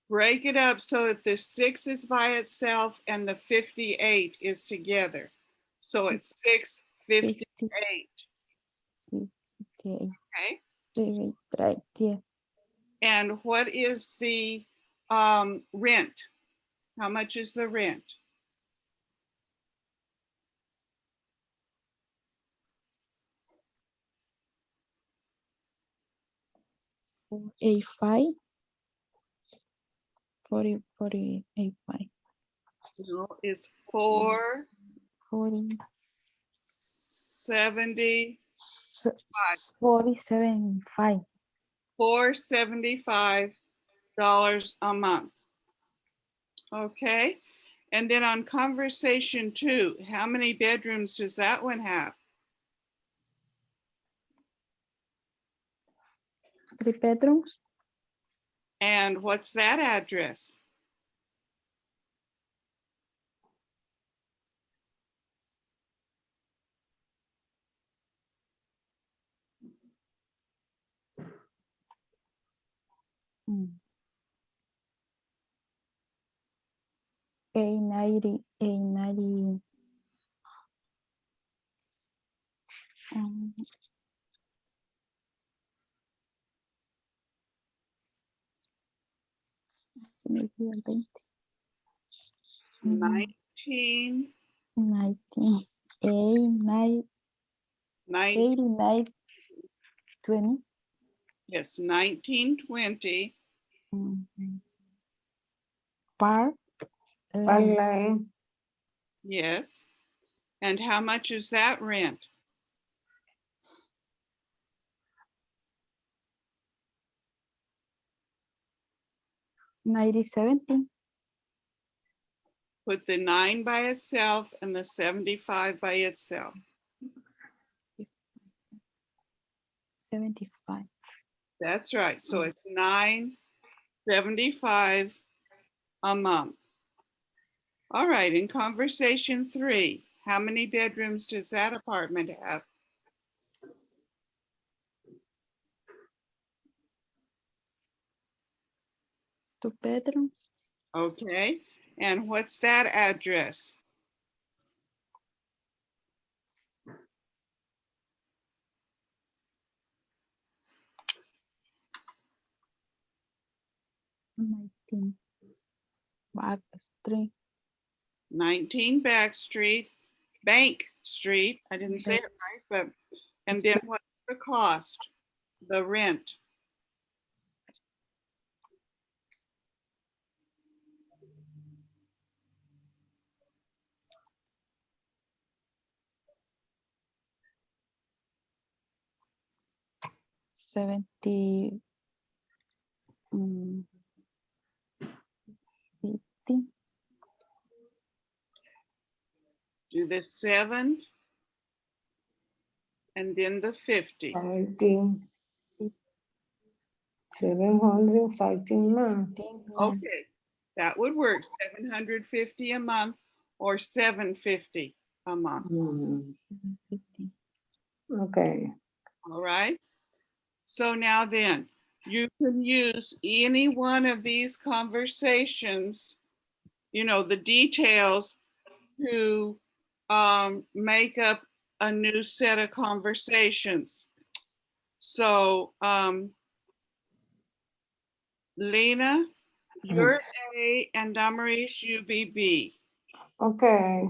Break it up so that the 6 is by itself and the 58 is together. So it's 658, 58 okay? River Drive, yeah. And what is the rent? How much is the rent? A5 40 A5 No, it's 40 470 47.5 $475 a month. Okay, and then on conversation 2, how many bedrooms does that one have? 3 bedrooms. And what's that address? A90 se me olvidó el 20. 19, 19 A9 89 20. yes, 1920. Par Vale. Yes. And how much is that rent? $90.70. Put the 9 by itself and the 75 by itself. 75. That's right. So it's $9.75 a month. All right, in conversation 3, how many bedrooms does that apartment have? 2 bedrooms. Okay, and what's that address? Back Street. 19 Bank Street. I didn't say it right, but, and then what's the cost? The rent? $70. 50. Do the 7 and then the 50. 715 man. Okay, that would work. 750 a month or 750 a month. Okay. All right. So now then, you can use any one of these conversations, you know, the details to make up a new set of conversations. So, Lena, you're A and Damaris, you be B. Okay.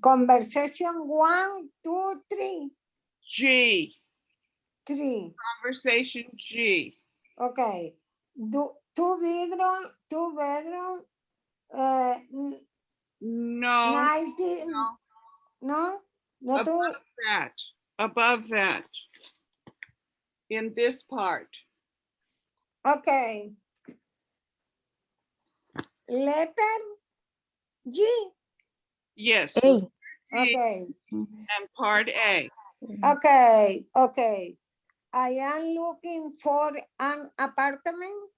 Conversation 1, 2, 3. G, 3. conversation G. Okay. Two bedroom, No, 19. No, no two. above that, in this part. Okay. Letter G. Yes, A. G Okay. and part A. Okay. Okay. I am looking for an apartment.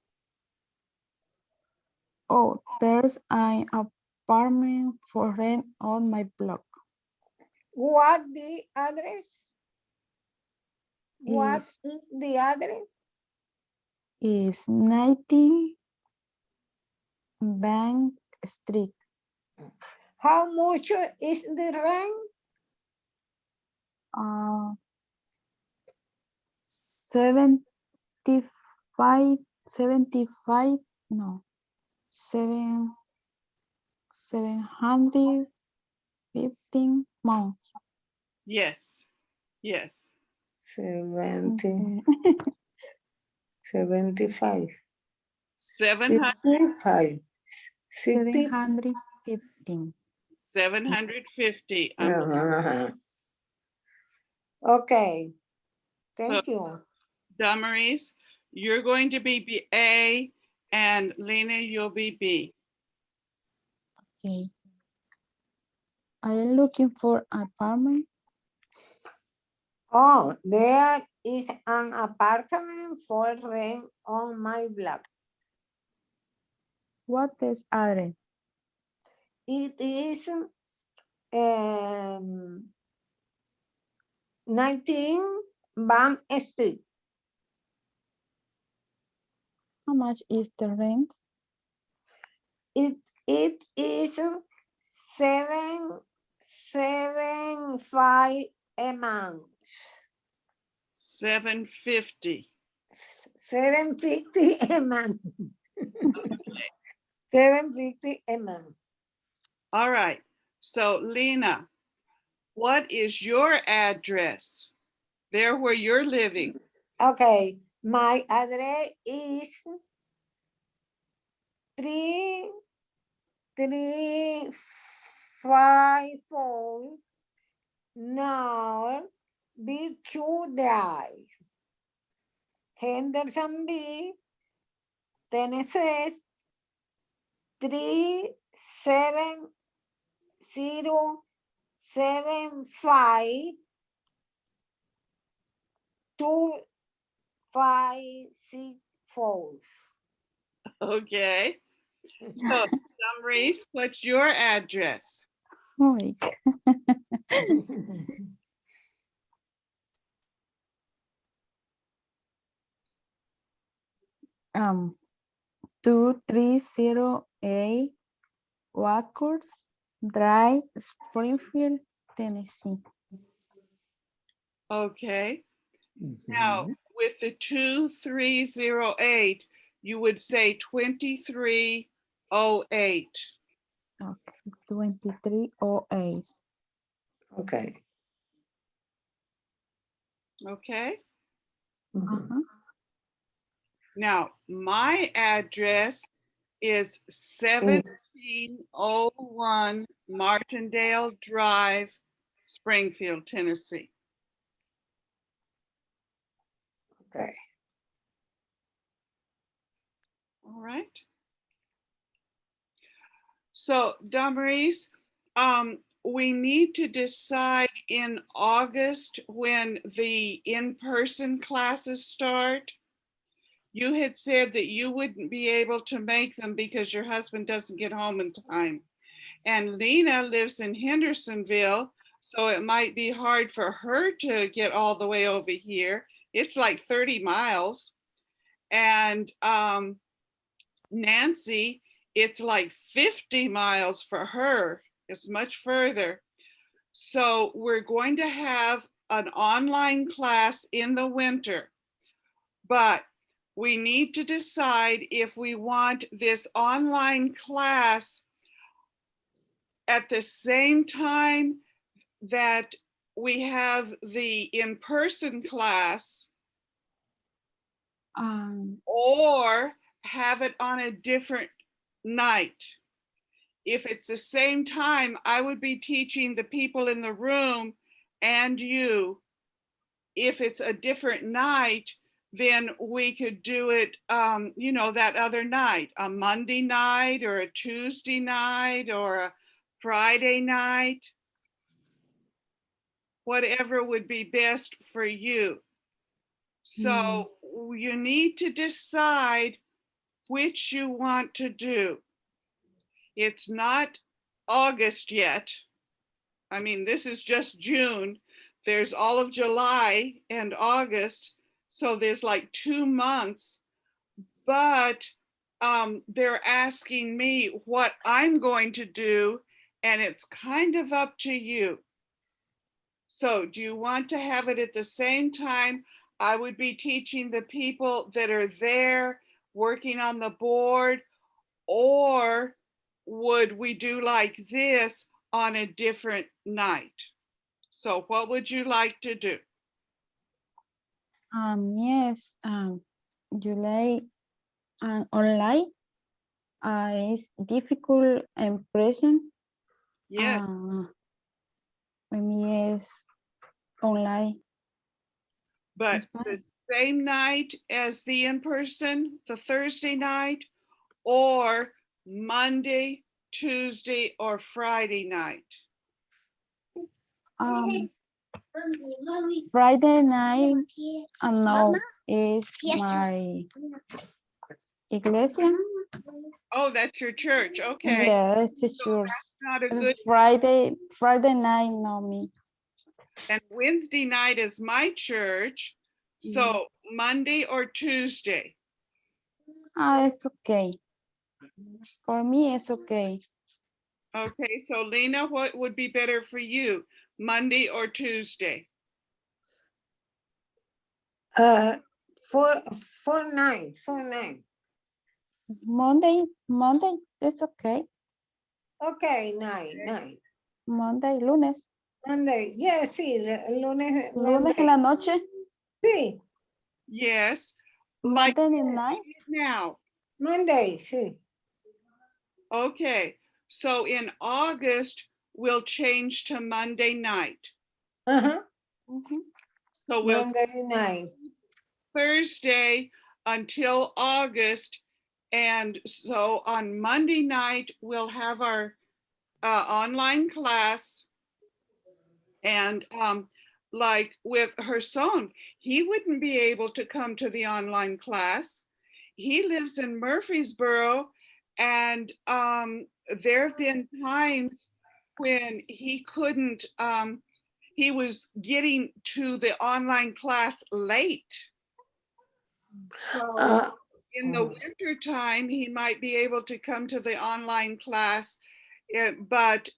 Oh, there's an apartment for rent on my block. What the address? What Is is the address? is 19 Bank Street. How much is the rent? 75 no 715 months. Yes, yes. 70, Okay. 75. 700, 65. 60. 715. 750. Uh-huh. Okay, So thank you. Damaris, you're going to be A, and Lena, you'll be B. Okay. I am looking for apartment. Oh, there is an apartment for rent on my block. What is address? It is 19 Van Street. How much is the rent? It is 775 a month. 750. 750 a month. 750 a month. All right. So Lena, what is your address? There where you're living. Okay, my address is 3354 North Beach Drive, Hendersonville, Tennessee 37075 2564. Okay. So Damaris, what's your address? Oh my God. Um, 2308 Walkers Drive, Springfield, Tennessee. Okay. Now, with the 2308, you would say 2308. Okay, 2308. Okay. Okay. Uh-huh. Now, my address is 1701 Martindale Drive, Springfield, Tennessee. Okay. All right. So, Damaris, we need to decide in August when the in-person classes start. You had said that you wouldn't be able to make them because your husband doesn't get home in time. And Lena lives in Hendersonville, so it might be hard for her to get all the way over here. It's like 30 miles. And Nancy, it's like 50 miles for her. It's much further. So we're going to have an online class in the winter, but we need to decide if we want this online class at the same time that we have the in-person class, or have it on a different night. If it's the same time, I would be teaching the people in the room and you. If it's a different night, then we could do it, you know, that other night, a Monday night or a Tuesday night or a Friday night, whatever would be best for you. So you need to decide which you want to do. It's not August yet. I mean, this is just June. There's all of July and August. So there's like 2 months, but they're asking me what I'm going to do, and it's kind of up to you. So do you want to have it at the same time? I would be teaching the people that are there working on the board, or would we do like this on a different night? So what would you like to do? Yes, July and online is difficult in present. Yes, Maybe is online. but It's fine. the same night as the in-person, the Thursday night, or Monday, Tuesday, or Friday night? Friday night, no, is my iglesia. Oh, that's your church. Okay. Yeah, it's just So yours. that's not a good, Friday night, no me. and Wednesday night is my church. So Monday or Tuesday. It's okay. For me, it's okay. Okay, so Lena, what would be better for you? Monday or Tuesday? 4/9, 4/9. Monday, that's okay. Okay, 9. Monday, lunes. Monday, yes, sí, lunes, Lunes en la noche. sí, Yes. Like Monday night. now. Monday, sí. Okay, so in August, we'll change to Monday night. Ajá, So we'll Monday night. Thursday until August. And so on Monday night, we'll have our online class. And like with her son, he wouldn't be able to come to the online class. He lives in Murfreesboro, and there have been times when he couldn't, he was getting to the online class late. So Uh, in the winter time, he might be able to come to the online class, but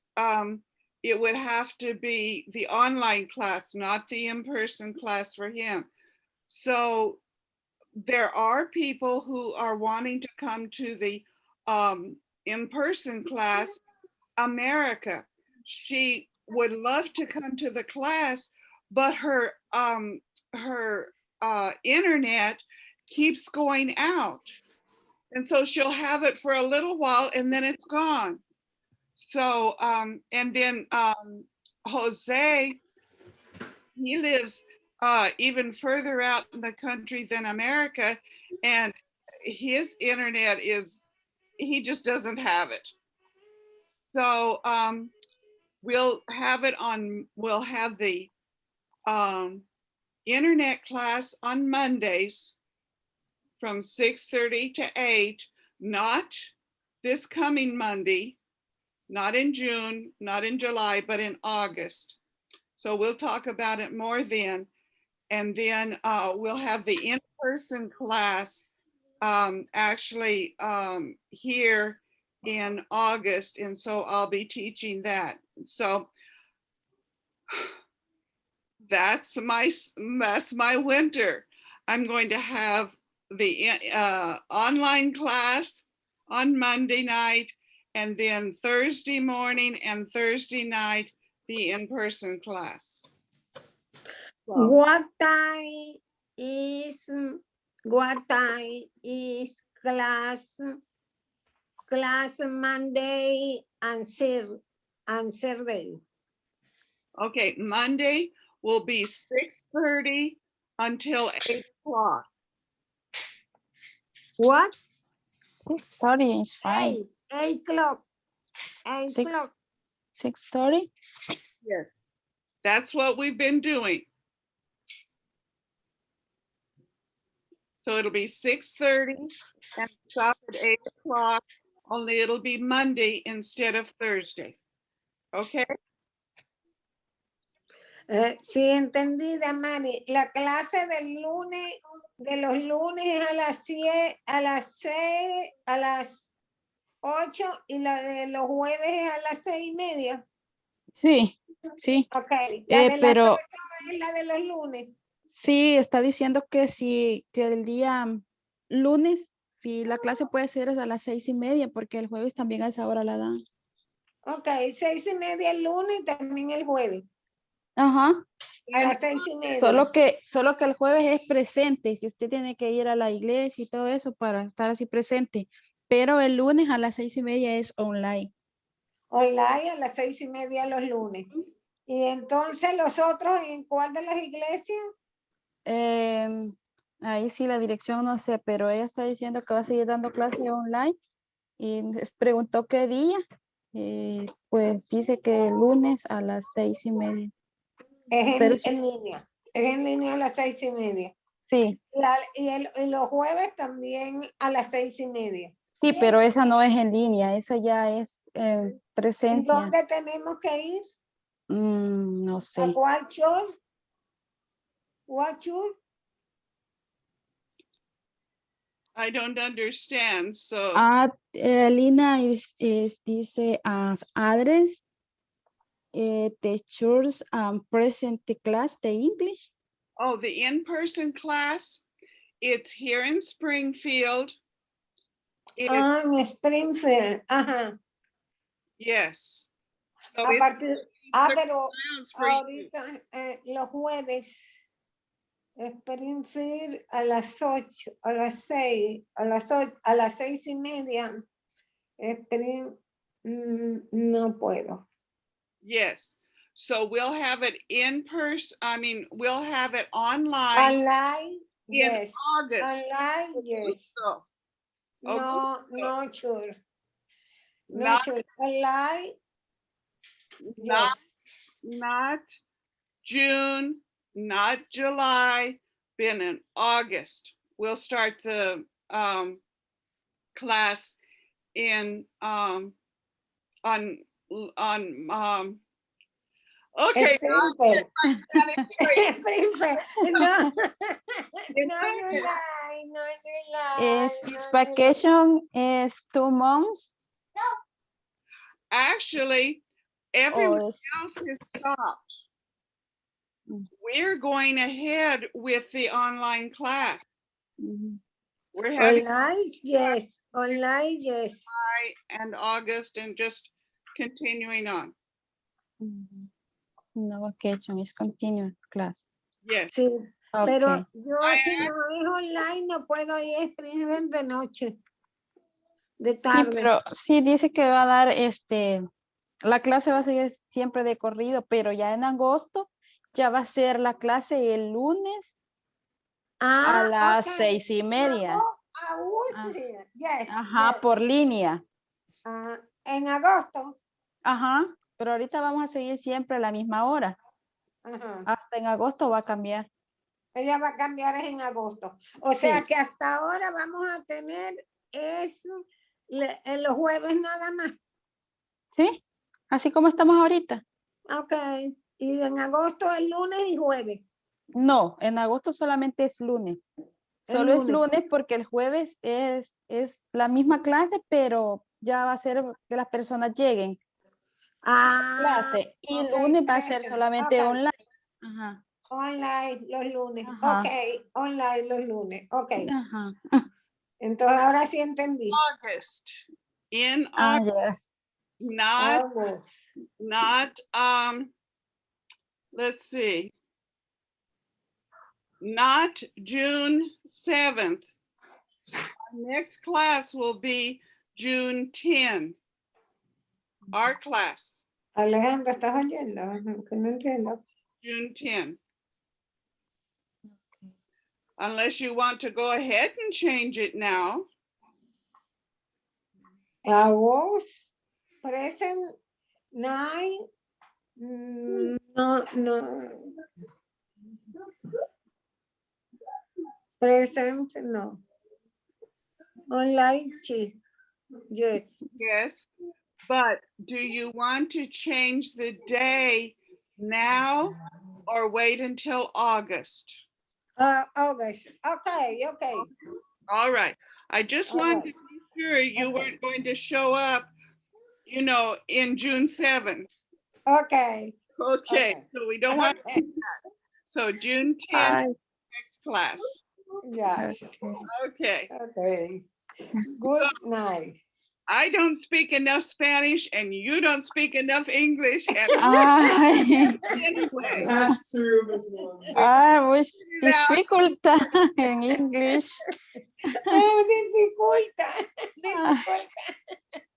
it would have to be the online class, not the in-person class for him. So there are people who are wanting to come to the in-person class. America, she would love to come to the class, but her internet keeps going out. And so she'll have it for a little while and then it's gone. So, and then Jose, he lives even further out in the country than America, and his internet is, he just doesn't have it. So we'll have the internet class on Mondays from 6:30 to 8, not this coming Monday, not in June, not in July, but in August. So we'll talk about it more then. And then we'll have the in-person class actually here in August. And so I'll be teaching that. So that's my winter. I'm going to have the online class on Monday night, and then Thursday morning and Thursday night, the in-person class. So, what time is class Monday and Saturday? okay, Monday will be 6:30 until 8 o'clock. What? 6:30 is fine. 8 o'clock. 8 Six. o'clock. 6:30. Yes, that's what we've been doing. So it'll be 6:30 and stop at 8 o'clock, only it'll be Monday instead of Thursday. Okay, Sí, entendida, Mari. La clase del lunes, de los lunes es a las 7, a las 6, a las 8 y la de los jueves es a las 6:30. Sí, sí. Ok, la de las Pero 8 es la de los lunes. sí, está diciendo que si que el día lunes, si la clase puede ser a las 6:30, porque el jueves también a esa hora la dan. Ok, 6:30 el lunes y también el jueves. Ajá. A las 6:30. Solo que el jueves es presente, si usted tiene que ir a la iglesia y todo eso para estar así presente. Pero el lunes a las 6:30 es online. Online a las 6:30 los lunes. Y entonces los otros, ¿en cuál de las iglesias? Ahí sí la dirección no sé, pero ella está diciendo que va a seguir dando clases online y preguntó qué día. Pues dice que el lunes a las 6:30. Es Pero en línea. Es en línea a las 6:30. sí, Y los jueves también a las 6:30. sí, pero esa no es en línea, esa ya es ¿Y presencia. dónde tenemos que ir? No ¿A sé. cuál church? ¿What church? I don't understand, so, Lina dice as address, the church present the class, the English. oh, the in-person class, it's here in Springfield. It's, En Springfield. Ajá. yes. So A it's partir, 30 pero miles for you. ahorita los jueves, Springfield a las 8, a las 6, a las 8, a las 6:30. No puedo. Yes. So we'll have it in person, we'll have it online Online, in yes. August. Online, yes. So, No, sure. No, not, sure. Online, not, yes. not June, not July, been in August. We'll start the class in on okay. Springfield. Springfield. Springfield. No, In no, August. July, no, Is July. its No, vacation is 2 months Actually, everyone or is else has stopped. Mm. We're going ahead with the online class. Mhm. We're having Online, yes. Online, yes. July and August and just continuing on. Mhm. No vacation is continuous class. Yes. Sí. Pero Okay. yo si no es online no puedo ir a Springfield de noche. De Sí, tarde. pero sí dice que va a dar la clase va a seguir siempre de corrido, pero ya en agosto ya va a ser la clase el lunes a las Ok. 6:30. A Ah, UCI. Yes, Ajá, yes. por línea. En agosto. Ajá, pero ahorita vamos a seguir siempre a la misma hora. Ajá. Hasta en agosto va a cambiar. Ella va a cambiar en agosto. O Sí. sea que hasta ahora vamos a tener eso en los jueves nada más. ¿Sí? Así como estamos ahorita. Ok. Y en agosto el lunes y jueves. No, en agosto solamente es lunes. Solo es lunes porque el jueves es la misma clase, pero ya va a ser que las personas lleguen a clase. Y el ok, lunes va a ser present. solamente Ok. online. Ajá, Online los lunes. ajá, Ok, online los lunes. Ok. ajá. Entonces ahora sí entendí. August. In Ah, August, ya. not let's see. Not June 7th. Our next class will be June 10. Our class, Alejandra, ¿estás oyendo? Que no entiendo. June 10. Unless you want to go ahead and change it now. August, present, nine. No. Present, no. Online, sí. Yes. Yes. But do you want to change the day now or wait until August? August. Okay. All right. I just All wanted right. to be sure you Okay. weren't going to show up, you know, in June 7th. Okay. Okay, Okay. so we don't want, Okay. so June 10th, Bye. next class. Yes. Okay. Okay. Good night. I don't speak enough Spanish and you don't speak enough English. And Ay, anyway, That's true, Miss Wanda. pues it out. dificultad en English. Dificulta.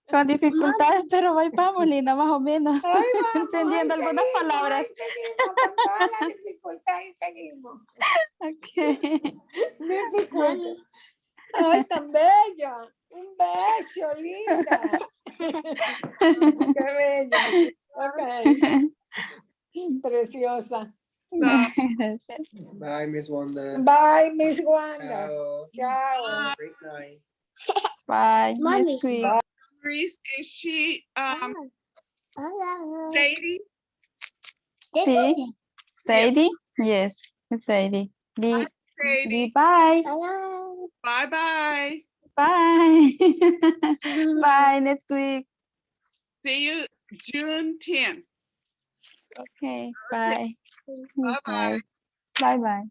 Con dificultades, pero ahí vamos, Lina, más o menos. Ahí vamos, Entendiendo ahí algunas seguimos, palabras. ahí seguimos, con toda la dificultad y seguimos. Okay. Dificulta. Ay, tan bella. Un beso, linda. Qué bella. Ok. Preciosa. Gracias. Bye, Miss Wanda. Bye, Miss Wanda. Ciao. Ciao. Great night. Bye. Next week. Reese, is she Sadie? Sí. Sadie? Yes, Sadie. Sadie. Bye. Bye-bye. Bye. Bye next week. See you June 10th. Okay. Bye. Bye-bye. Bye. Bye.